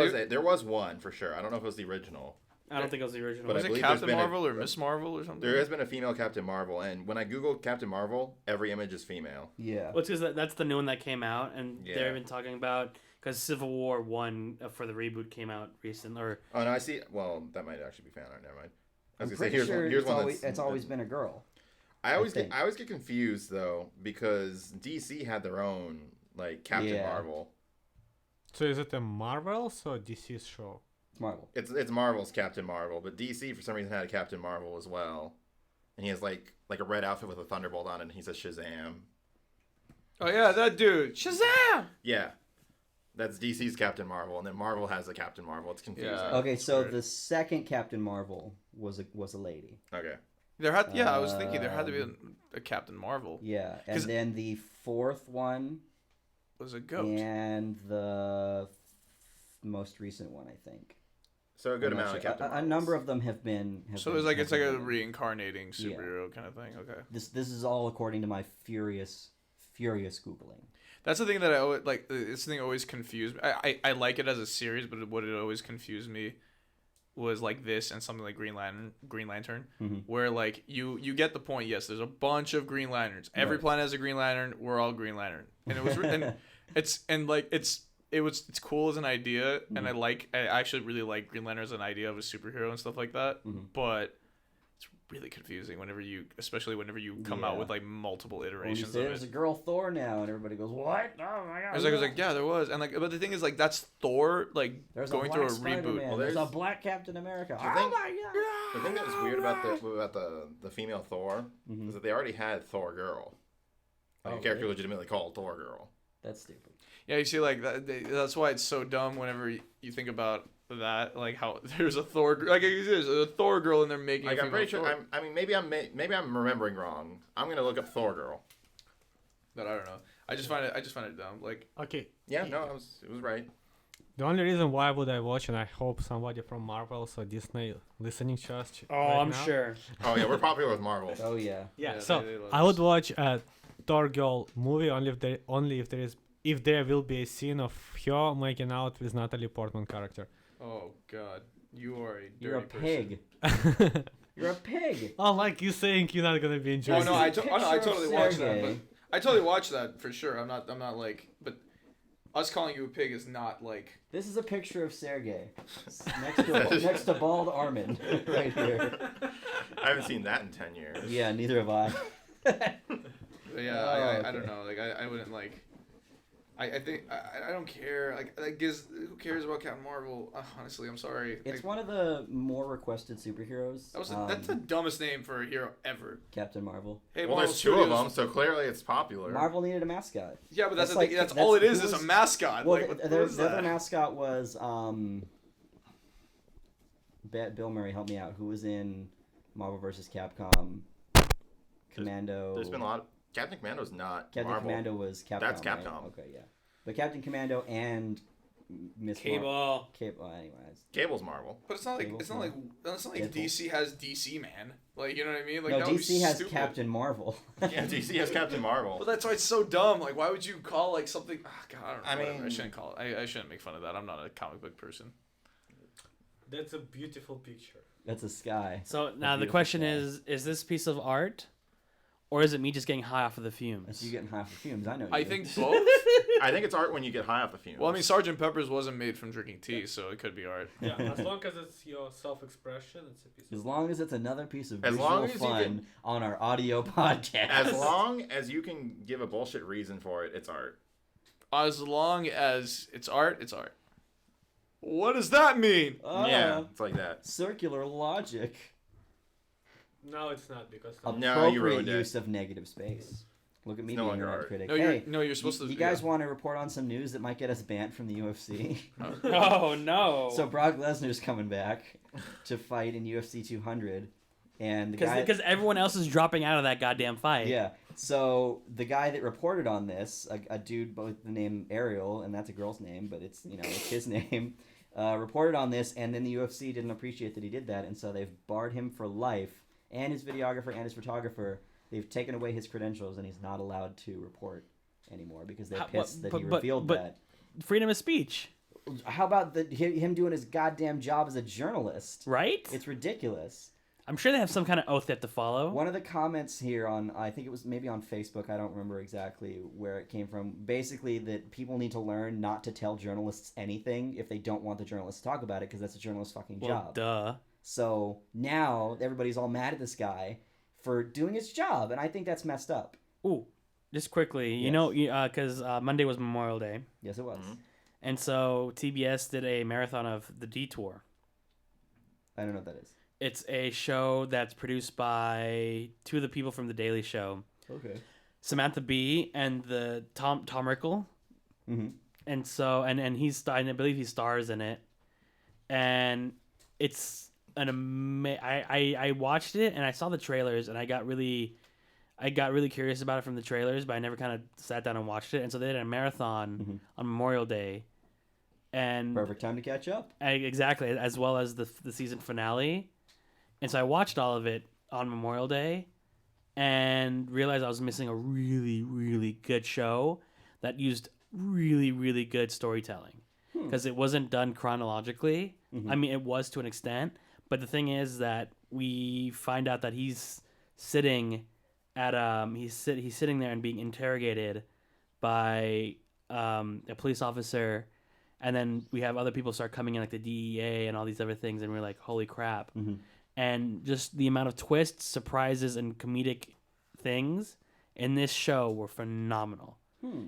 was one for sure. I don't know if it was the original. I don't think it was the original. But was I it believe Captain Marvel or Miss Marvel or something? There has been a female Captain Marvel, and when I googled Captain Marvel, every image is female. Yeah. Well, it's because that's the new one that came out, and they've been talking about because Civil War 1 for the reboot came out recently. Oh, no, I see. Well, that might actually be fan art. Never mind. I was I'm going to say, pretty sure here's one it's always been a girl. I always think. get confused though because DC had their own like Captain Marvel. So is it a Marvel's or DC's show? It's Marvel. It's Marvel's Captain Marvel, but DC for some reason had a Captain Marvel as well, and he has like a red outfit with a thunderbolt on it, and he says Shazam. Oh yeah, that dude, Shazam! Yeah, that's DC's Captain Marvel, and then Marvel has a Captain Marvel. It's confusing. Yeah. Okay, so weird. the second Captain Marvel was a lady. Okay. I was thinking there had to be a Captain Marvel. Yeah, and then the fourth one Was a goat. and the most recent one, I think. So a good I'm not amount of sure. Captain A Marvels. number of them have been. So it's like a reincarnating superhero kind of thing. Okay. This is all according to my furious googling. That's the thing that I always like. This thing always confused me. I like it as a series, but what it always confused me was like this and something like Green Lantern, where like you get the point. Yes, there's a bunch of Green Lanterns. Every planet has a Green Lantern. We're all Green Lantern, and it was and it's cool as an idea, and I actually really like Green Lantern as an idea of a superhero and stuff like that. But it's really confusing especially whenever you come out with like multiple iterations of There's it. a girl Thor now, and everybody goes, "What? Oh my god!" I was like, yeah, there was, and like, but the thing is, like, that's Thor, like, There's going a through a black reboot. Spider-Man. Well, there's a there's- black Captain America. The thing- The thing that was weird about the female Thor is that they already had Thor Girl. Like, a character legitimately called Thor Girl. That's stupid. Yeah, you see, like, that's why it's so dumb whenever you think about that, like, how there's a Thor, like, there's a Thor girl and they're making. Like, a I'm pretty female sure. Thor. I mean, maybe I'm remembering wrong. I'm gonna look up Thor Girl. But I don't know. I just find it dumb. Like, Okay. Yeah, no, it was right. The only reason why would I watch, and I hope somebody from Marvel or Disney listening to us. I'm sure. Oh yeah, we're popular with Marvel. Oh yeah. Yeah, Yeah, so they love I would us. watch a Thor Girl movie if there will be a scene of her making out with Natalie Portman character. oh god, you are a dirty You're a person. pig. You're a pig. Oh, like you saying you're not gonna be enjoying. Oh no, This is a I picture of totally watched that. Sergey. But I totally watched that for sure. I'm not like, but us calling you a pig is not like. This is a picture of Sergey next to bald Armin right here. I haven't seen that in 10 years. Yeah, neither have I. Yeah, Oh, I don't okay. know. Like I wouldn't like. I think I don't care. Like who cares about Captain Marvel? Honestly, I'm sorry. It's Like, one of the more requested superheroes. that's the dumbest name for a hero ever. Captain Marvel. Hey, Well, Marvel there's two of Studios- them, so clearly it's popular. Marvel needed a mascot. Yeah, but that's That's the like- thing. That's that's- all it is. who Is a was- mascot. Well, Like, what the is other that? mascot was Bill Murray. Help me out. Who was in Marvel vs. Capcom? Commando. There's been a lot of... Captain Commando's not Captain Marvel. Commando was Capcom. That's right? Capcom. Okay, yeah. But Captain Commando and Miss Cable. Cable. Anyways. Cable's Marvel. But it's not like Deadpool. DC has DC Man. Like, you know what I mean? Like, No, that would be DC has stupid. Captain Marvel. Yeah, DC has Captain Marvel. Well, that's why it's so dumb. Like, why would you call like something? Oh, God, I don't know. I Whatever. I mean- shouldn't call it. I shouldn't make fun of that. I'm not a comic book person. That's a beautiful picture. That's a sky. So now the beautiful question guy. is this piece of art, or is it me just getting high off of the That's fumes? you getting high for fumes. I know. I you. think both. I think it's art when you get high off the fumes. Well, I mean, Sergeant Pepper's wasn't made from drinking tea, so it could be art. Yeah, as long as it's your self-expression, it's a piece of. As long as it's another piece of As visual long as you fun can- on our audio podcast. as long as you can give a bullshit reason for it, it's art. As long as it's art, it's art. What does that mean? Yeah, it's like that. Circular logic. No, it's not because. No, you Appropriate ruined it. use of negative space. Look at me It's no being longer an art art. critic. No, Hey, you're supposed to. you guys want to report on some news that might get us banned from the UFC? Oh no! So Brock Lesnar's coming back to fight in UFC 200, and the guy. Because everyone else is dropping out of that goddamn fight. Yeah. So the guy that reported on this, a dude with the name Ariel, and that's a girl's name, but it's it's his name, reported on this, and then the UFC didn't appreciate that he did that, and so they've barred him for life, and his videographer and his photographer. They've taken away his credentials, and he's not allowed to report anymore because they're pissed that he revealed that. Freedom of speech, How about him doing his goddamn job as a journalist? right? It's ridiculous. I'm sure they have some kind of oath they have to follow. One of the comments here on, I think it was maybe on Facebook, I don't remember exactly where it came from, basically that people need to learn not to tell journalists anything if they don't want the journalists to talk about it, because that's a journalist's fucking Well, job. duh. So now everybody's all mad at this guy for doing its job, and I think that's messed up. Ooh, just quickly, you Yes. know, because Monday was Memorial Day, Yes, it was. and so TBS did a marathon of The Detour. I don't know what that is. It's a show that's produced by two of the people from The Daily Show, Okay. Samantha Bee and the Tom Rickle. Mm-hmm. And so and I believe he stars in it, and it's I watched it and I saw the trailers and I got really curious about it from the trailers, but I never kind of sat down and watched it. And so they did a marathon on Memorial Day, and Perfect time to catch up. exactly, as well as the season finale. And so I watched all of it on Memorial Day and realized I was missing a really, really good show that used really, really good storytelling, because it wasn't done chronologically. I mean, it was to an extent, but the thing is that we find out that he's sitting at he's sitting there and being interrogated by a police officer, and then we have other people start coming in, like the DEA and all these other things, and we're like, holy crap. And just the amount of twists, surprises, and comedic things in this show were phenomenal.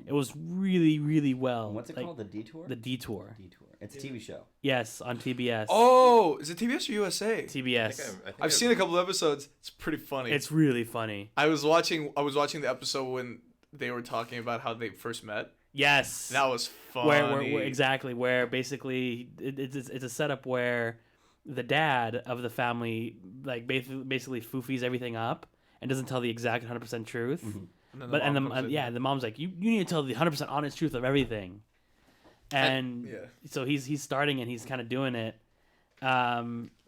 It was really, really well. And what's it called? The Detour? The Detour. Detour. It's a TV show. Yes, on TBS. Oh, is it TBS or USA? TBS. I've seen a couple of episodes. It's pretty funny. It's really funny. I was watching the episode when they were talking about how they first met. Yes. That was funny. Where exactly, where basically it's a setup where the dad of the family like basically foofies everything up and doesn't tell the exact 100% truth. The mom's like, you need to tell the 100% honest truth of everything. And so he's starting and he's kind of doing it.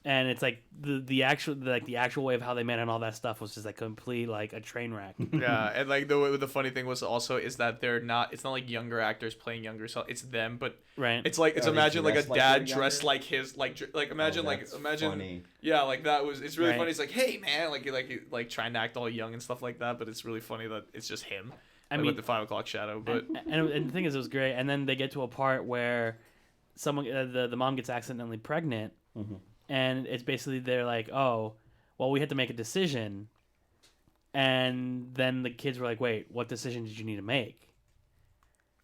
And it's like the actual way of how they met and all that stuff was just like complete like a train wreck. Yeah, and like the funny thing was also is that it's not like younger actors playing younger self. It's them, but right. It's like imagine like a dad dressed like his imagine funny. Yeah, like that was it's really Right. funny. It's like, hey man, like trying to act all young and stuff like that, but it's really funny that it's just him. I like mean, with the 5 o'clock shadow, but and the thing is, it was great. And then they get to a part where someone the mom gets accidentally pregnant. And it's basically they're like, oh, well, we had to make a decision. And then the kids were like, wait, what decision did you need to make?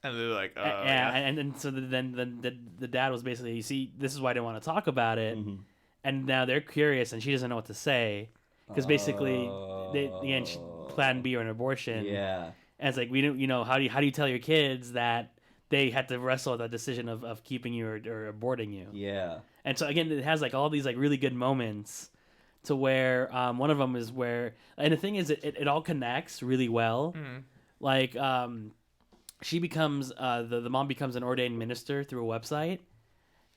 and they're like, And so then the dad was basically, you see, this is why I didn't want to talk about it. And now they're curious, and she doesn't know what to say. Because basically, plan B or an abortion. Yeah. And it's like, we don't, how do you tell your kids that they had to wrestle with that decision of keeping you or aborting you? Yeah. And so again, it has like all these like really good moments to where one of them is where, and the thing is, it all connects really well. Like she becomes the mom becomes an ordained minister through a website,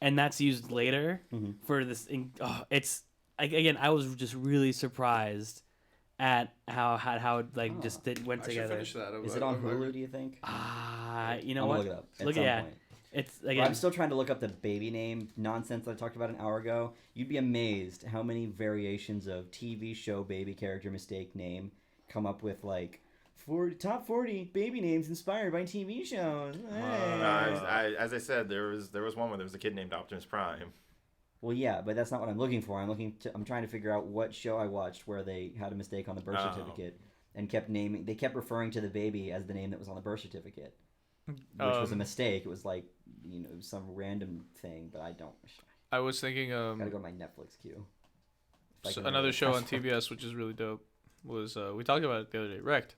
and that's used later for this. It's again, I was just really surprised at how like just it went I should together. finish that. Is it on Hulu, do you think? You know I'm what? gonna look it up at Look some at point. It's Well, again. I'm still trying to look up the baby name nonsense that I talked about an hour ago. You'd be amazed how many variations of TV show baby character mistake name come up with like top 40 baby names inspired by TV shows. As I said, there was one where there was a kid named Optimus Prime. Well, yeah, but that's not what I'm looking for. I'm trying to figure out what show I watched where they had a mistake on the birth certificate and they kept referring to the baby as the name that was on the birth certificate, which was a mistake. It was like, some random thing, but I was thinking gotta go to my Netflix queue. So another show on TBS which is really dope was we talked about it the other day, Wrecked.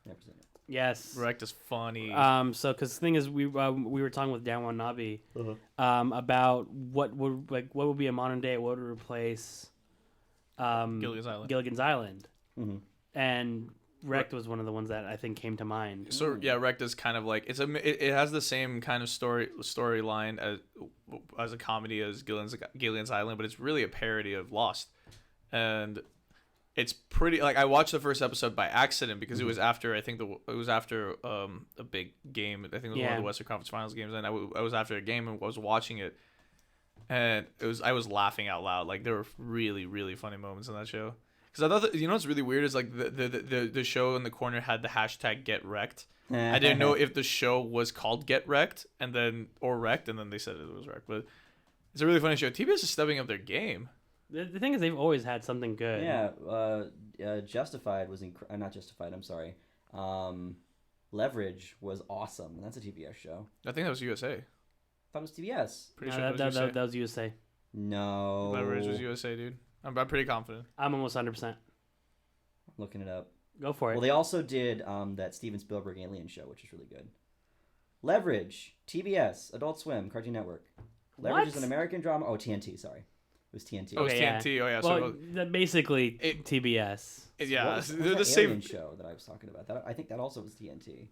Never seen it. Yes. Wrecked is funny. So because the thing is, we were talking with Dan Wanabe about what would be a modern day, what would replace Gilligan's Island. Island. And Wrecked was one of the ones that I think came to mind. So yeah, Wrecked is kind of like it has the same kind of storyline as a comedy as Gilligan's Island, but it's really a parody of Lost, and it's pretty like I watched the first episode by accident because it was after a big game. I think it was one of the Western Conference Finals games, and I was after a game and I was watching it, and I was laughing out loud. Like there were really really funny moments in that show. Because I thought what's really weird is like the show in the corner had the hashtag Get Wrecked. I didn't know if the show was called Get Wrecked or Wrecked, and then they said it was Wrecked. But it's a really funny show. TBS is stepping up their game. The thing is, they've always had something good. Yeah, Justified was not Justified. I'm sorry. Leverage was awesome. That's a TBS show. I think that was USA. I thought it was TBS. Pretty No, sure that was USA. No. Leverage was USA, dude. I'm pretty confident. I'm almost 100%. Looking it up. Go for it. Well, they also did that Steven Spielberg Alien show, which is really good. Leverage, TBS, Adult Swim, Cartoon Network. Leverage is an American drama. Oh, TNT. Sorry, it was TNT. Oh, it was Okay, TNT. Oh yeah. Well, basically TBS. Yeah, What they're was the that Alien same. show that I was talking about. I think that also was TNT.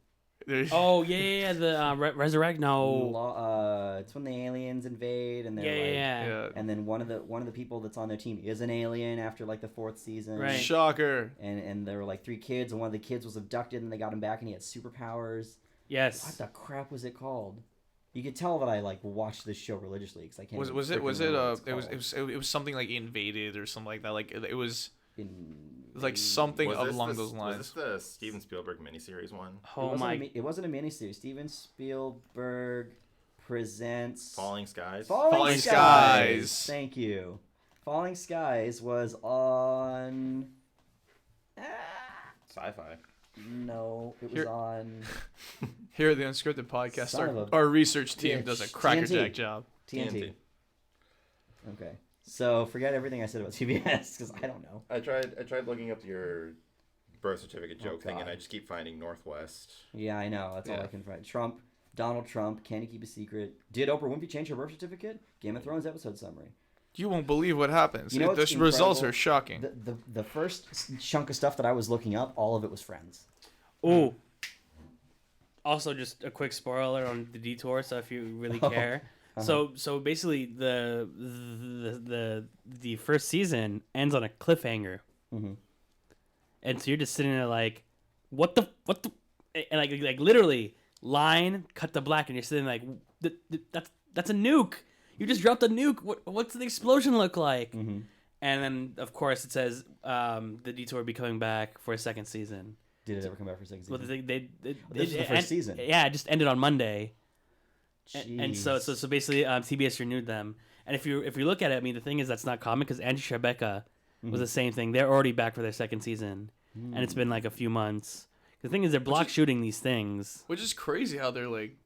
Oh yeah, the Resurrect. No. It's when the aliens invade and they're Yeah. and then one of the people that's on their team is an alien after like the 4th season. Right. Shocker. And there were like 3 kids, and one of the kids was abducted, and they got him back, and he had superpowers. Yes. What the crap was it called? You could tell that I like watched this show religiously because I can't. Was it it was something like Invaded or something like that. Like it was like something along those lines. Was this the Steven Spielberg miniseries one? Oh my. It wasn't a miniseries. Steven Spielberg presents Falling Skies. Falling Skies. Thank you. Falling Skies was on. Sci-fi. No, it was on. Here at the Unscripted Podcast, Son of a our research team bitch. does a crackerjack TNT. job. TNT. Okay, so forget everything I said about TBS because I don't know. I tried looking up your birth certificate joke thing, and God. I just keep finding Northwest. Yeah, I know. That's all I can find. Donald Trump, can he keep a secret? Did Oprah Winfrey change her birth certificate? Game of Thrones episode summary. You won't believe what happens. You know The what's results incredible? are shocking. The first chunk of stuff that I was looking up, all of it was Friends. Ooh. Also, just a quick spoiler on the detour. So if you really care, so basically the first season ends on a cliffhanger, and so you're just sitting there like, what the, and like literally line cut to black, and you're sitting like, that's a nuke. You just dropped a nuke. What's the explosion look like? And then of course it says the detour will be coming back for a second season. Did it ever come back for a second season? Well, This is the first season. Yeah, it just ended on Monday. And so Jeez. basically TBS renewed them. And if you look at it, I mean, the thing is that's not common because Andrew Tribeca was the same thing. They're already back for their second season, and it's been like a few months. The thing is they're block shooting these things. Which is crazy how they're like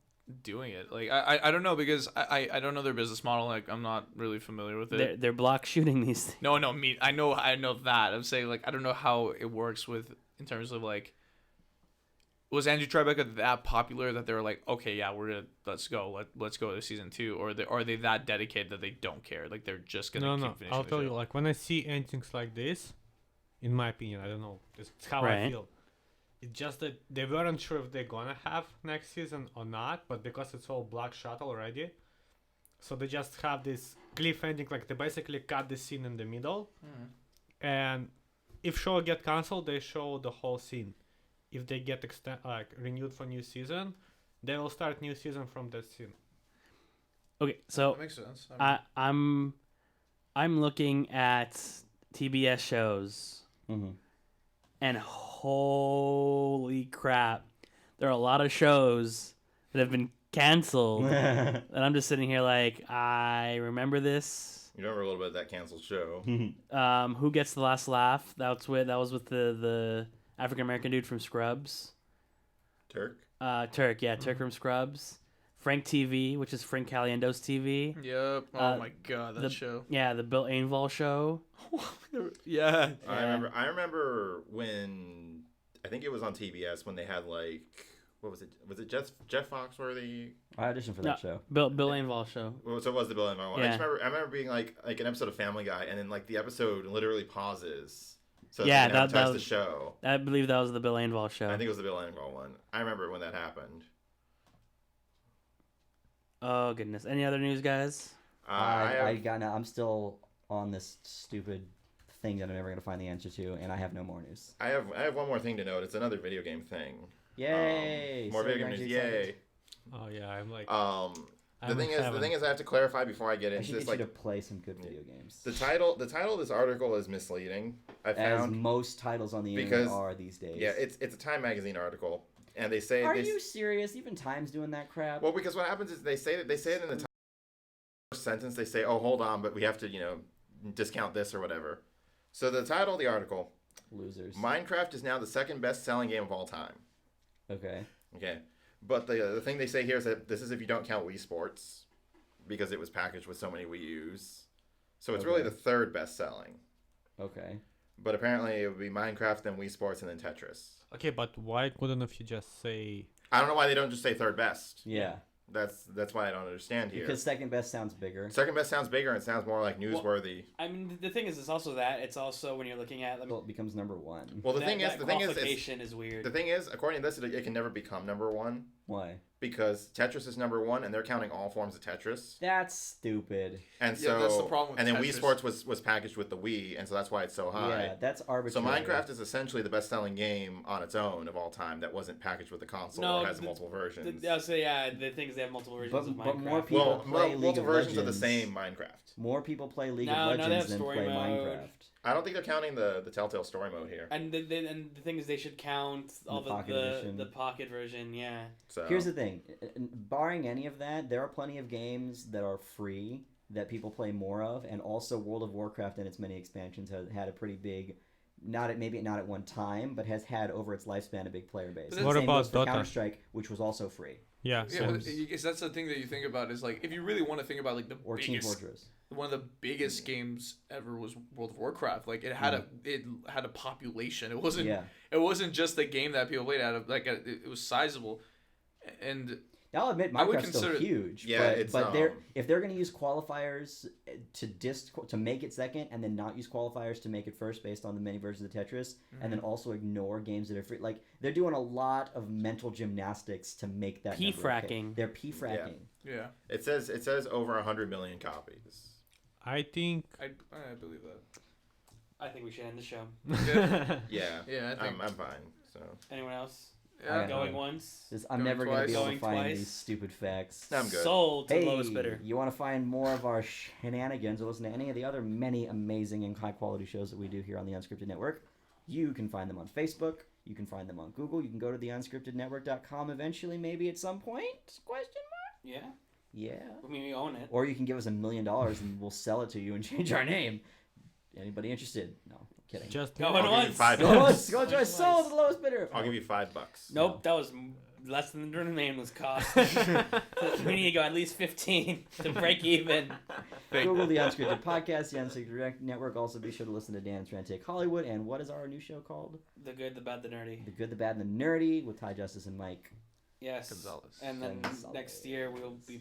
doing it. Like I don't know because I don't know their business model. Like I'm not really familiar with it. They're block shooting these things. No, I know that. I'm saying like I don't know how it works with in terms of like was Andrew Tribeca that popular that they were like, okay, yeah, let's go to season 2, or are they that dedicated that they don't care? Like they're just gonna keep finishing I'll the tell show? you, like when I see endings like this, in my opinion, I don't know, it's how I Right. feel. It's just that they weren't sure if they're gonna have next season or not, but because it's all black shot already, so they just have this cliff ending, like they basically cut the scene in the middle, and if show get cancelled, they show the whole scene. If they get renewed for new season, they will start new season from that scene. Okay, so That makes sense. I'm looking at TBS shows, and holy crap, there are a lot of shows that have been canceled, and I'm just sitting here like, I remember this. You remember a little bit of that canceled show. Who Gets the Last Laugh? That was with the African American dude from Scrubs. Turk? Turk from Scrubs. Frank TV, which is Frank Caliendo's TV. Yep. Oh my god, that show. Yeah, the Bill Engvall show. Yeah. I remember when I think it was on TBS when they had like what was it? Was it Jeff Foxworthy? I auditioned for that show. Bill Engvall show. Well, so it was the Bill Engvall one. Yeah. I remember being like an episode of Family Guy, and then like the episode literally pauses. So Yeah, they can that advertise was- the show. I believe that was the Bill Engvall show. I think it was the Bill Engvall one. I remember when that happened. Oh goodness! Any other news, guys? I'm still on this stupid thing that I'm never gonna find the answer to, and I have no more news. I have one more thing to note. It's another video game thing. Yay! More So video game news. 19 seconds. Yay! Oh yeah, I'm like. The thing is, I have to clarify before I get I into should this. get Like you to play some good video games. the title of this article is misleading. I As found most titles on the internet because- are these days. yeah, it's a Time magazine article, and they say Are you serious? Even Time's doing that crap. well because what happens is they say it in the first sentence. They say, oh, hold on, but we have to discount this or whatever. So the title of the article: Losers. Minecraft is now the second best-selling game of all time. Okay. Okay, but the thing they say here is that this is if you don't count Wii Sports, because it was packaged with so many Wii U's. So it's really the third best-selling. Okay. But apparently it would be Minecraft, then Wii Sports, and then Tetris. Okay, but why couldn't you just say... I don't know why they don't just say third best. Yeah. That's why I don't understand here. Because second best sounds bigger. Second best sounds bigger and it sounds more like newsworthy. I mean, the thing is, it's also that. It's also when you're looking at... Well, it becomes number one. Well, the that thing is, qualification is weird. The thing is, according to this, it can never become number one. Why? Because Tetris is number one, and they're counting all forms of Tetris. That's stupid. And Yeah, so, that's the problem with and then Tetris. Wii Sports was packaged with the Wii, and so that's why it's so high. Yeah, that's So arbitrary. Minecraft is essentially the best-selling game on its own of all time that wasn't packaged with the console or has multiple versions. I'll say, the thing is they have multiple versions of Minecraft. But more people play League multiple of versions Legends. of the same Minecraft. More people play League No, of no, they Legends have than story play mode. Minecraft. I don't think they're counting the Telltale story mode here. And the thing is, they should count all The pocket edition. the pocket version. Yeah. So Here's the thing. Barring any of that, there are plenty of games that are free that people play more of, and also World of Warcraft and its many expansions has had a pretty big, maybe not at one time, but has had over its lifespan a big player base. But what Same about goes for Dota? Counter-Strike, which was also free, Yeah, Yeah, but same. I guess that's the thing that you think about is like if you really want to think about like the or Team biggest, Fortress. one of the biggest games ever was World of Warcraft. Like it had a population. It wasn't Yeah. it wasn't just a game that people played out of. Like it was sizable, and I'll admit I would Minecraft's still consider- huge. Yeah, but, it's, but if they're going to use qualifiers to make it second, and then not use qualifiers to make it first based on the many versions of Tetris, and then also ignore games that are free, like they're doing a lot of mental gymnastics to make that number okay. P-fracking. They're p-fracking. yeah, it says over 100 million copies. I think... I believe that. I think we should end the show. Yeah, Yeah, I think I'm fine. So Anyone else? yeah. Going once. I'm Going never going to be twice. able to Going find twice. these stupid facts. I'm good. Sold to Hey, the lowest bidder. you want to find more of our shenanigans or listen to any of the other many amazing and high-quality shows that we do here on the Unscripted Network, you can find them on Facebook. You can find them on Google. You can go to theunscriptednetwork.com eventually, maybe at some point? Question mark? Yeah. Yeah. I mean, we own it. Or you can give us $1 million and we'll sell it to you and change our name. Anybody interested? No, I'm kidding. Just Going I'll give you once. $5. Go once, go try sold to the lowest bidder. I'll give you $5. Nope, that was less than the nameless cost. We need to go at least 15 to break even. Google the Unscripted Podcast, the Unscripted Network. Also, be sure to listen to Dan's Frantic Hollywood. And what is our new show called? The good, the bad, the nerdy. The Good, the Bad, and the Nerdy with Ty Justice and Mike. Yes. Gonzalez. And then Gonzalez. next year we'll be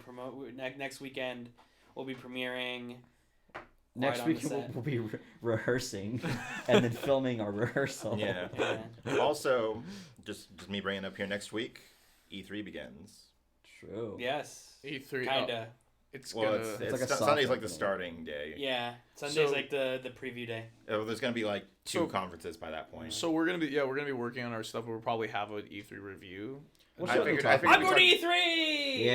next weekend we'll be premiering. Next on week the set. we'll be rehearsing and then filming our rehearsal. Yeah. Yeah. Also, just me bringing it up here next week, E3 begins. True. Yes. E3. Kinda. It's Well, gonna. It's like a soft Sunday's like the opening. starting day. Yeah. Sunday's So- like the preview day. There's gonna be like two So- conferences by that point. So we're gonna be working on our stuff. We'll probably have an E3 review. We'll I certainly figured- talk I about figured I'm we going to talked- E3.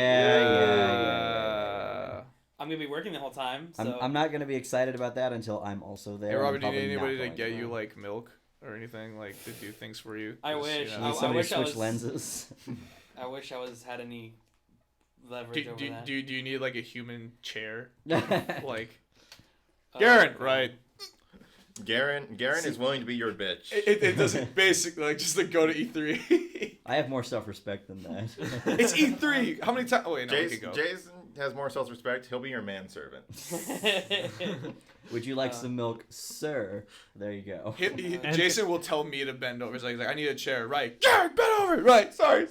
Yeah. I'm gonna be working the whole time. So I'm not going to be excited about that until I'm also there. Hey, I'm Robert, do you probably need not anybody to going get to. you like milk or anything like to do things for you? I 'Cause, wish. You I need somebody wish to I switch was- lenses. I wish I had any leverage over that. Do you need like a human chair? That's Like Uh, Garen, right? Garen is willing to be your bitch. It doesn't basically like just to go to E3. I have more self-respect than that. It's E3. How many times? Oh wait, no, we could go. Jason has more self-respect. He'll be your manservant. Would you like some milk, sir? There you go. And- Jason will tell me to bend over. He's like, I need a chair. Right, Garen, bend over. Right, sorry.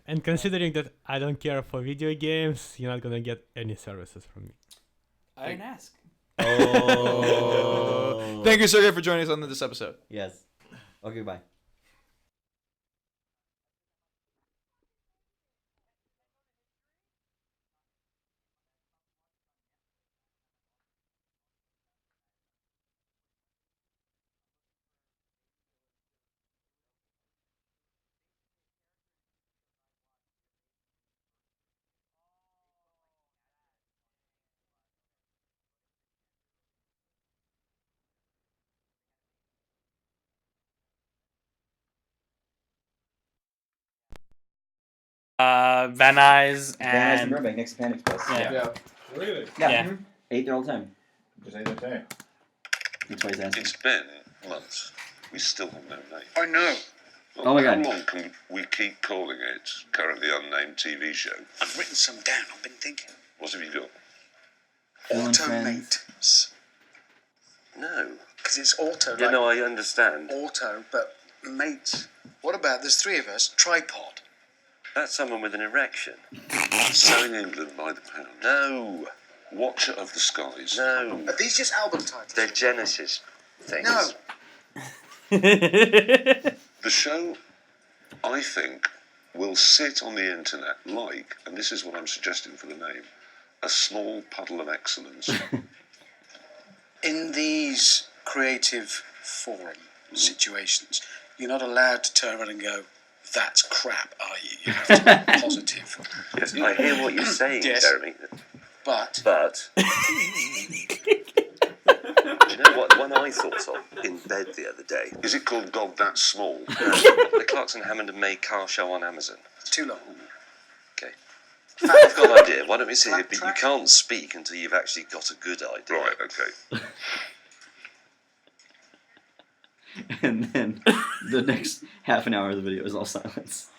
And considering that I don't care for video games, you're not gonna get any services from me. I didn't ask. Oh. Thank you, Sergey, for joining us on this episode. Yes. Okay, bye. Van Nuys and Burbank next to Panic Express. Yeah. Yeah. Really? Yeah. 8 their old time. Just say that day. That's why he's asking. It's been months. We still have no name. I know. Well, Oh my how God. long can we keep calling it currently unnamed TV show? I've written some down. I've been thinking. What have you got? Phil and Friends. Automates. No. Because it's auto. Yeah, like no, I understand. auto, but mates. What about there's three of us? Tripod. That's someone with an erection. Selling England by the pound. No. Watcher of the Skies. No. Are these just album titles? They're Genesis things. No. The show, I think, will sit on the internet like, and this is what I'm suggesting for the name, a small puddle of excellence. In these creative forum situations, you're not allowed to turn around and go, "That's crap," are you? You have to be positive. Yes, I hear what you're saying, Yes. Jeremy. But But do you know what one I thought of in bed the other day? Is it called God That Small? The Clarkson Hammond and May car show on Amazon. it's too long. Okay. Fact I've got an idea. Why don't we sit here? But you Track. can't speak until you've actually got a good idea. Right, okay. And then the next half an hour of the video is all silence.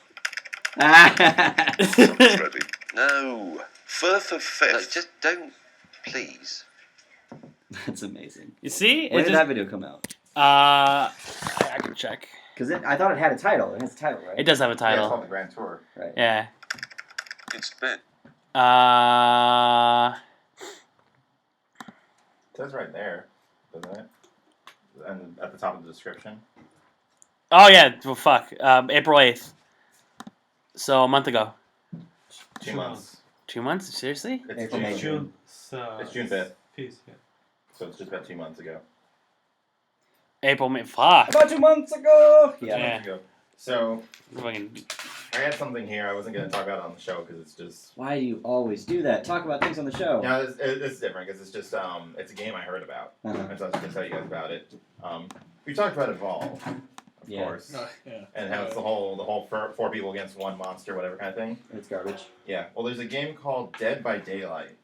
Ready. No. Firth of Fifth. No, just don't, please. That's amazing. You see? When It did just, that video come out? I can check. Because I thought it had a title. It has a title, right? It does have a Yeah, it's title. called the Grand Tour. Right. Yeah. It's been. It says right there, doesn't it? And at the top of the description. Oh yeah. Well, fuck. April 8th. So a month ago. 2 months. 2 months? Seriously? It's April, May, June. June. It's June 5th. Peace, yeah. So it's just about 2 months ago. April, May. Fuck. About 2 months ago! Two Yeah. months ago. So Fucking. I had something here I wasn't going to talk about on the show because it's just. Why do you always do that? Talk about things on the show. No, it's different because it's just it's a game I heard about, Uh-huh. and so I was going to tell you guys about it. We talked about Evolve, of Yeah. course, Yeah. and how it's the whole four people against one monster, whatever kind of thing. It's garbage. Yeah. Well, there's a game called Dead by Daylight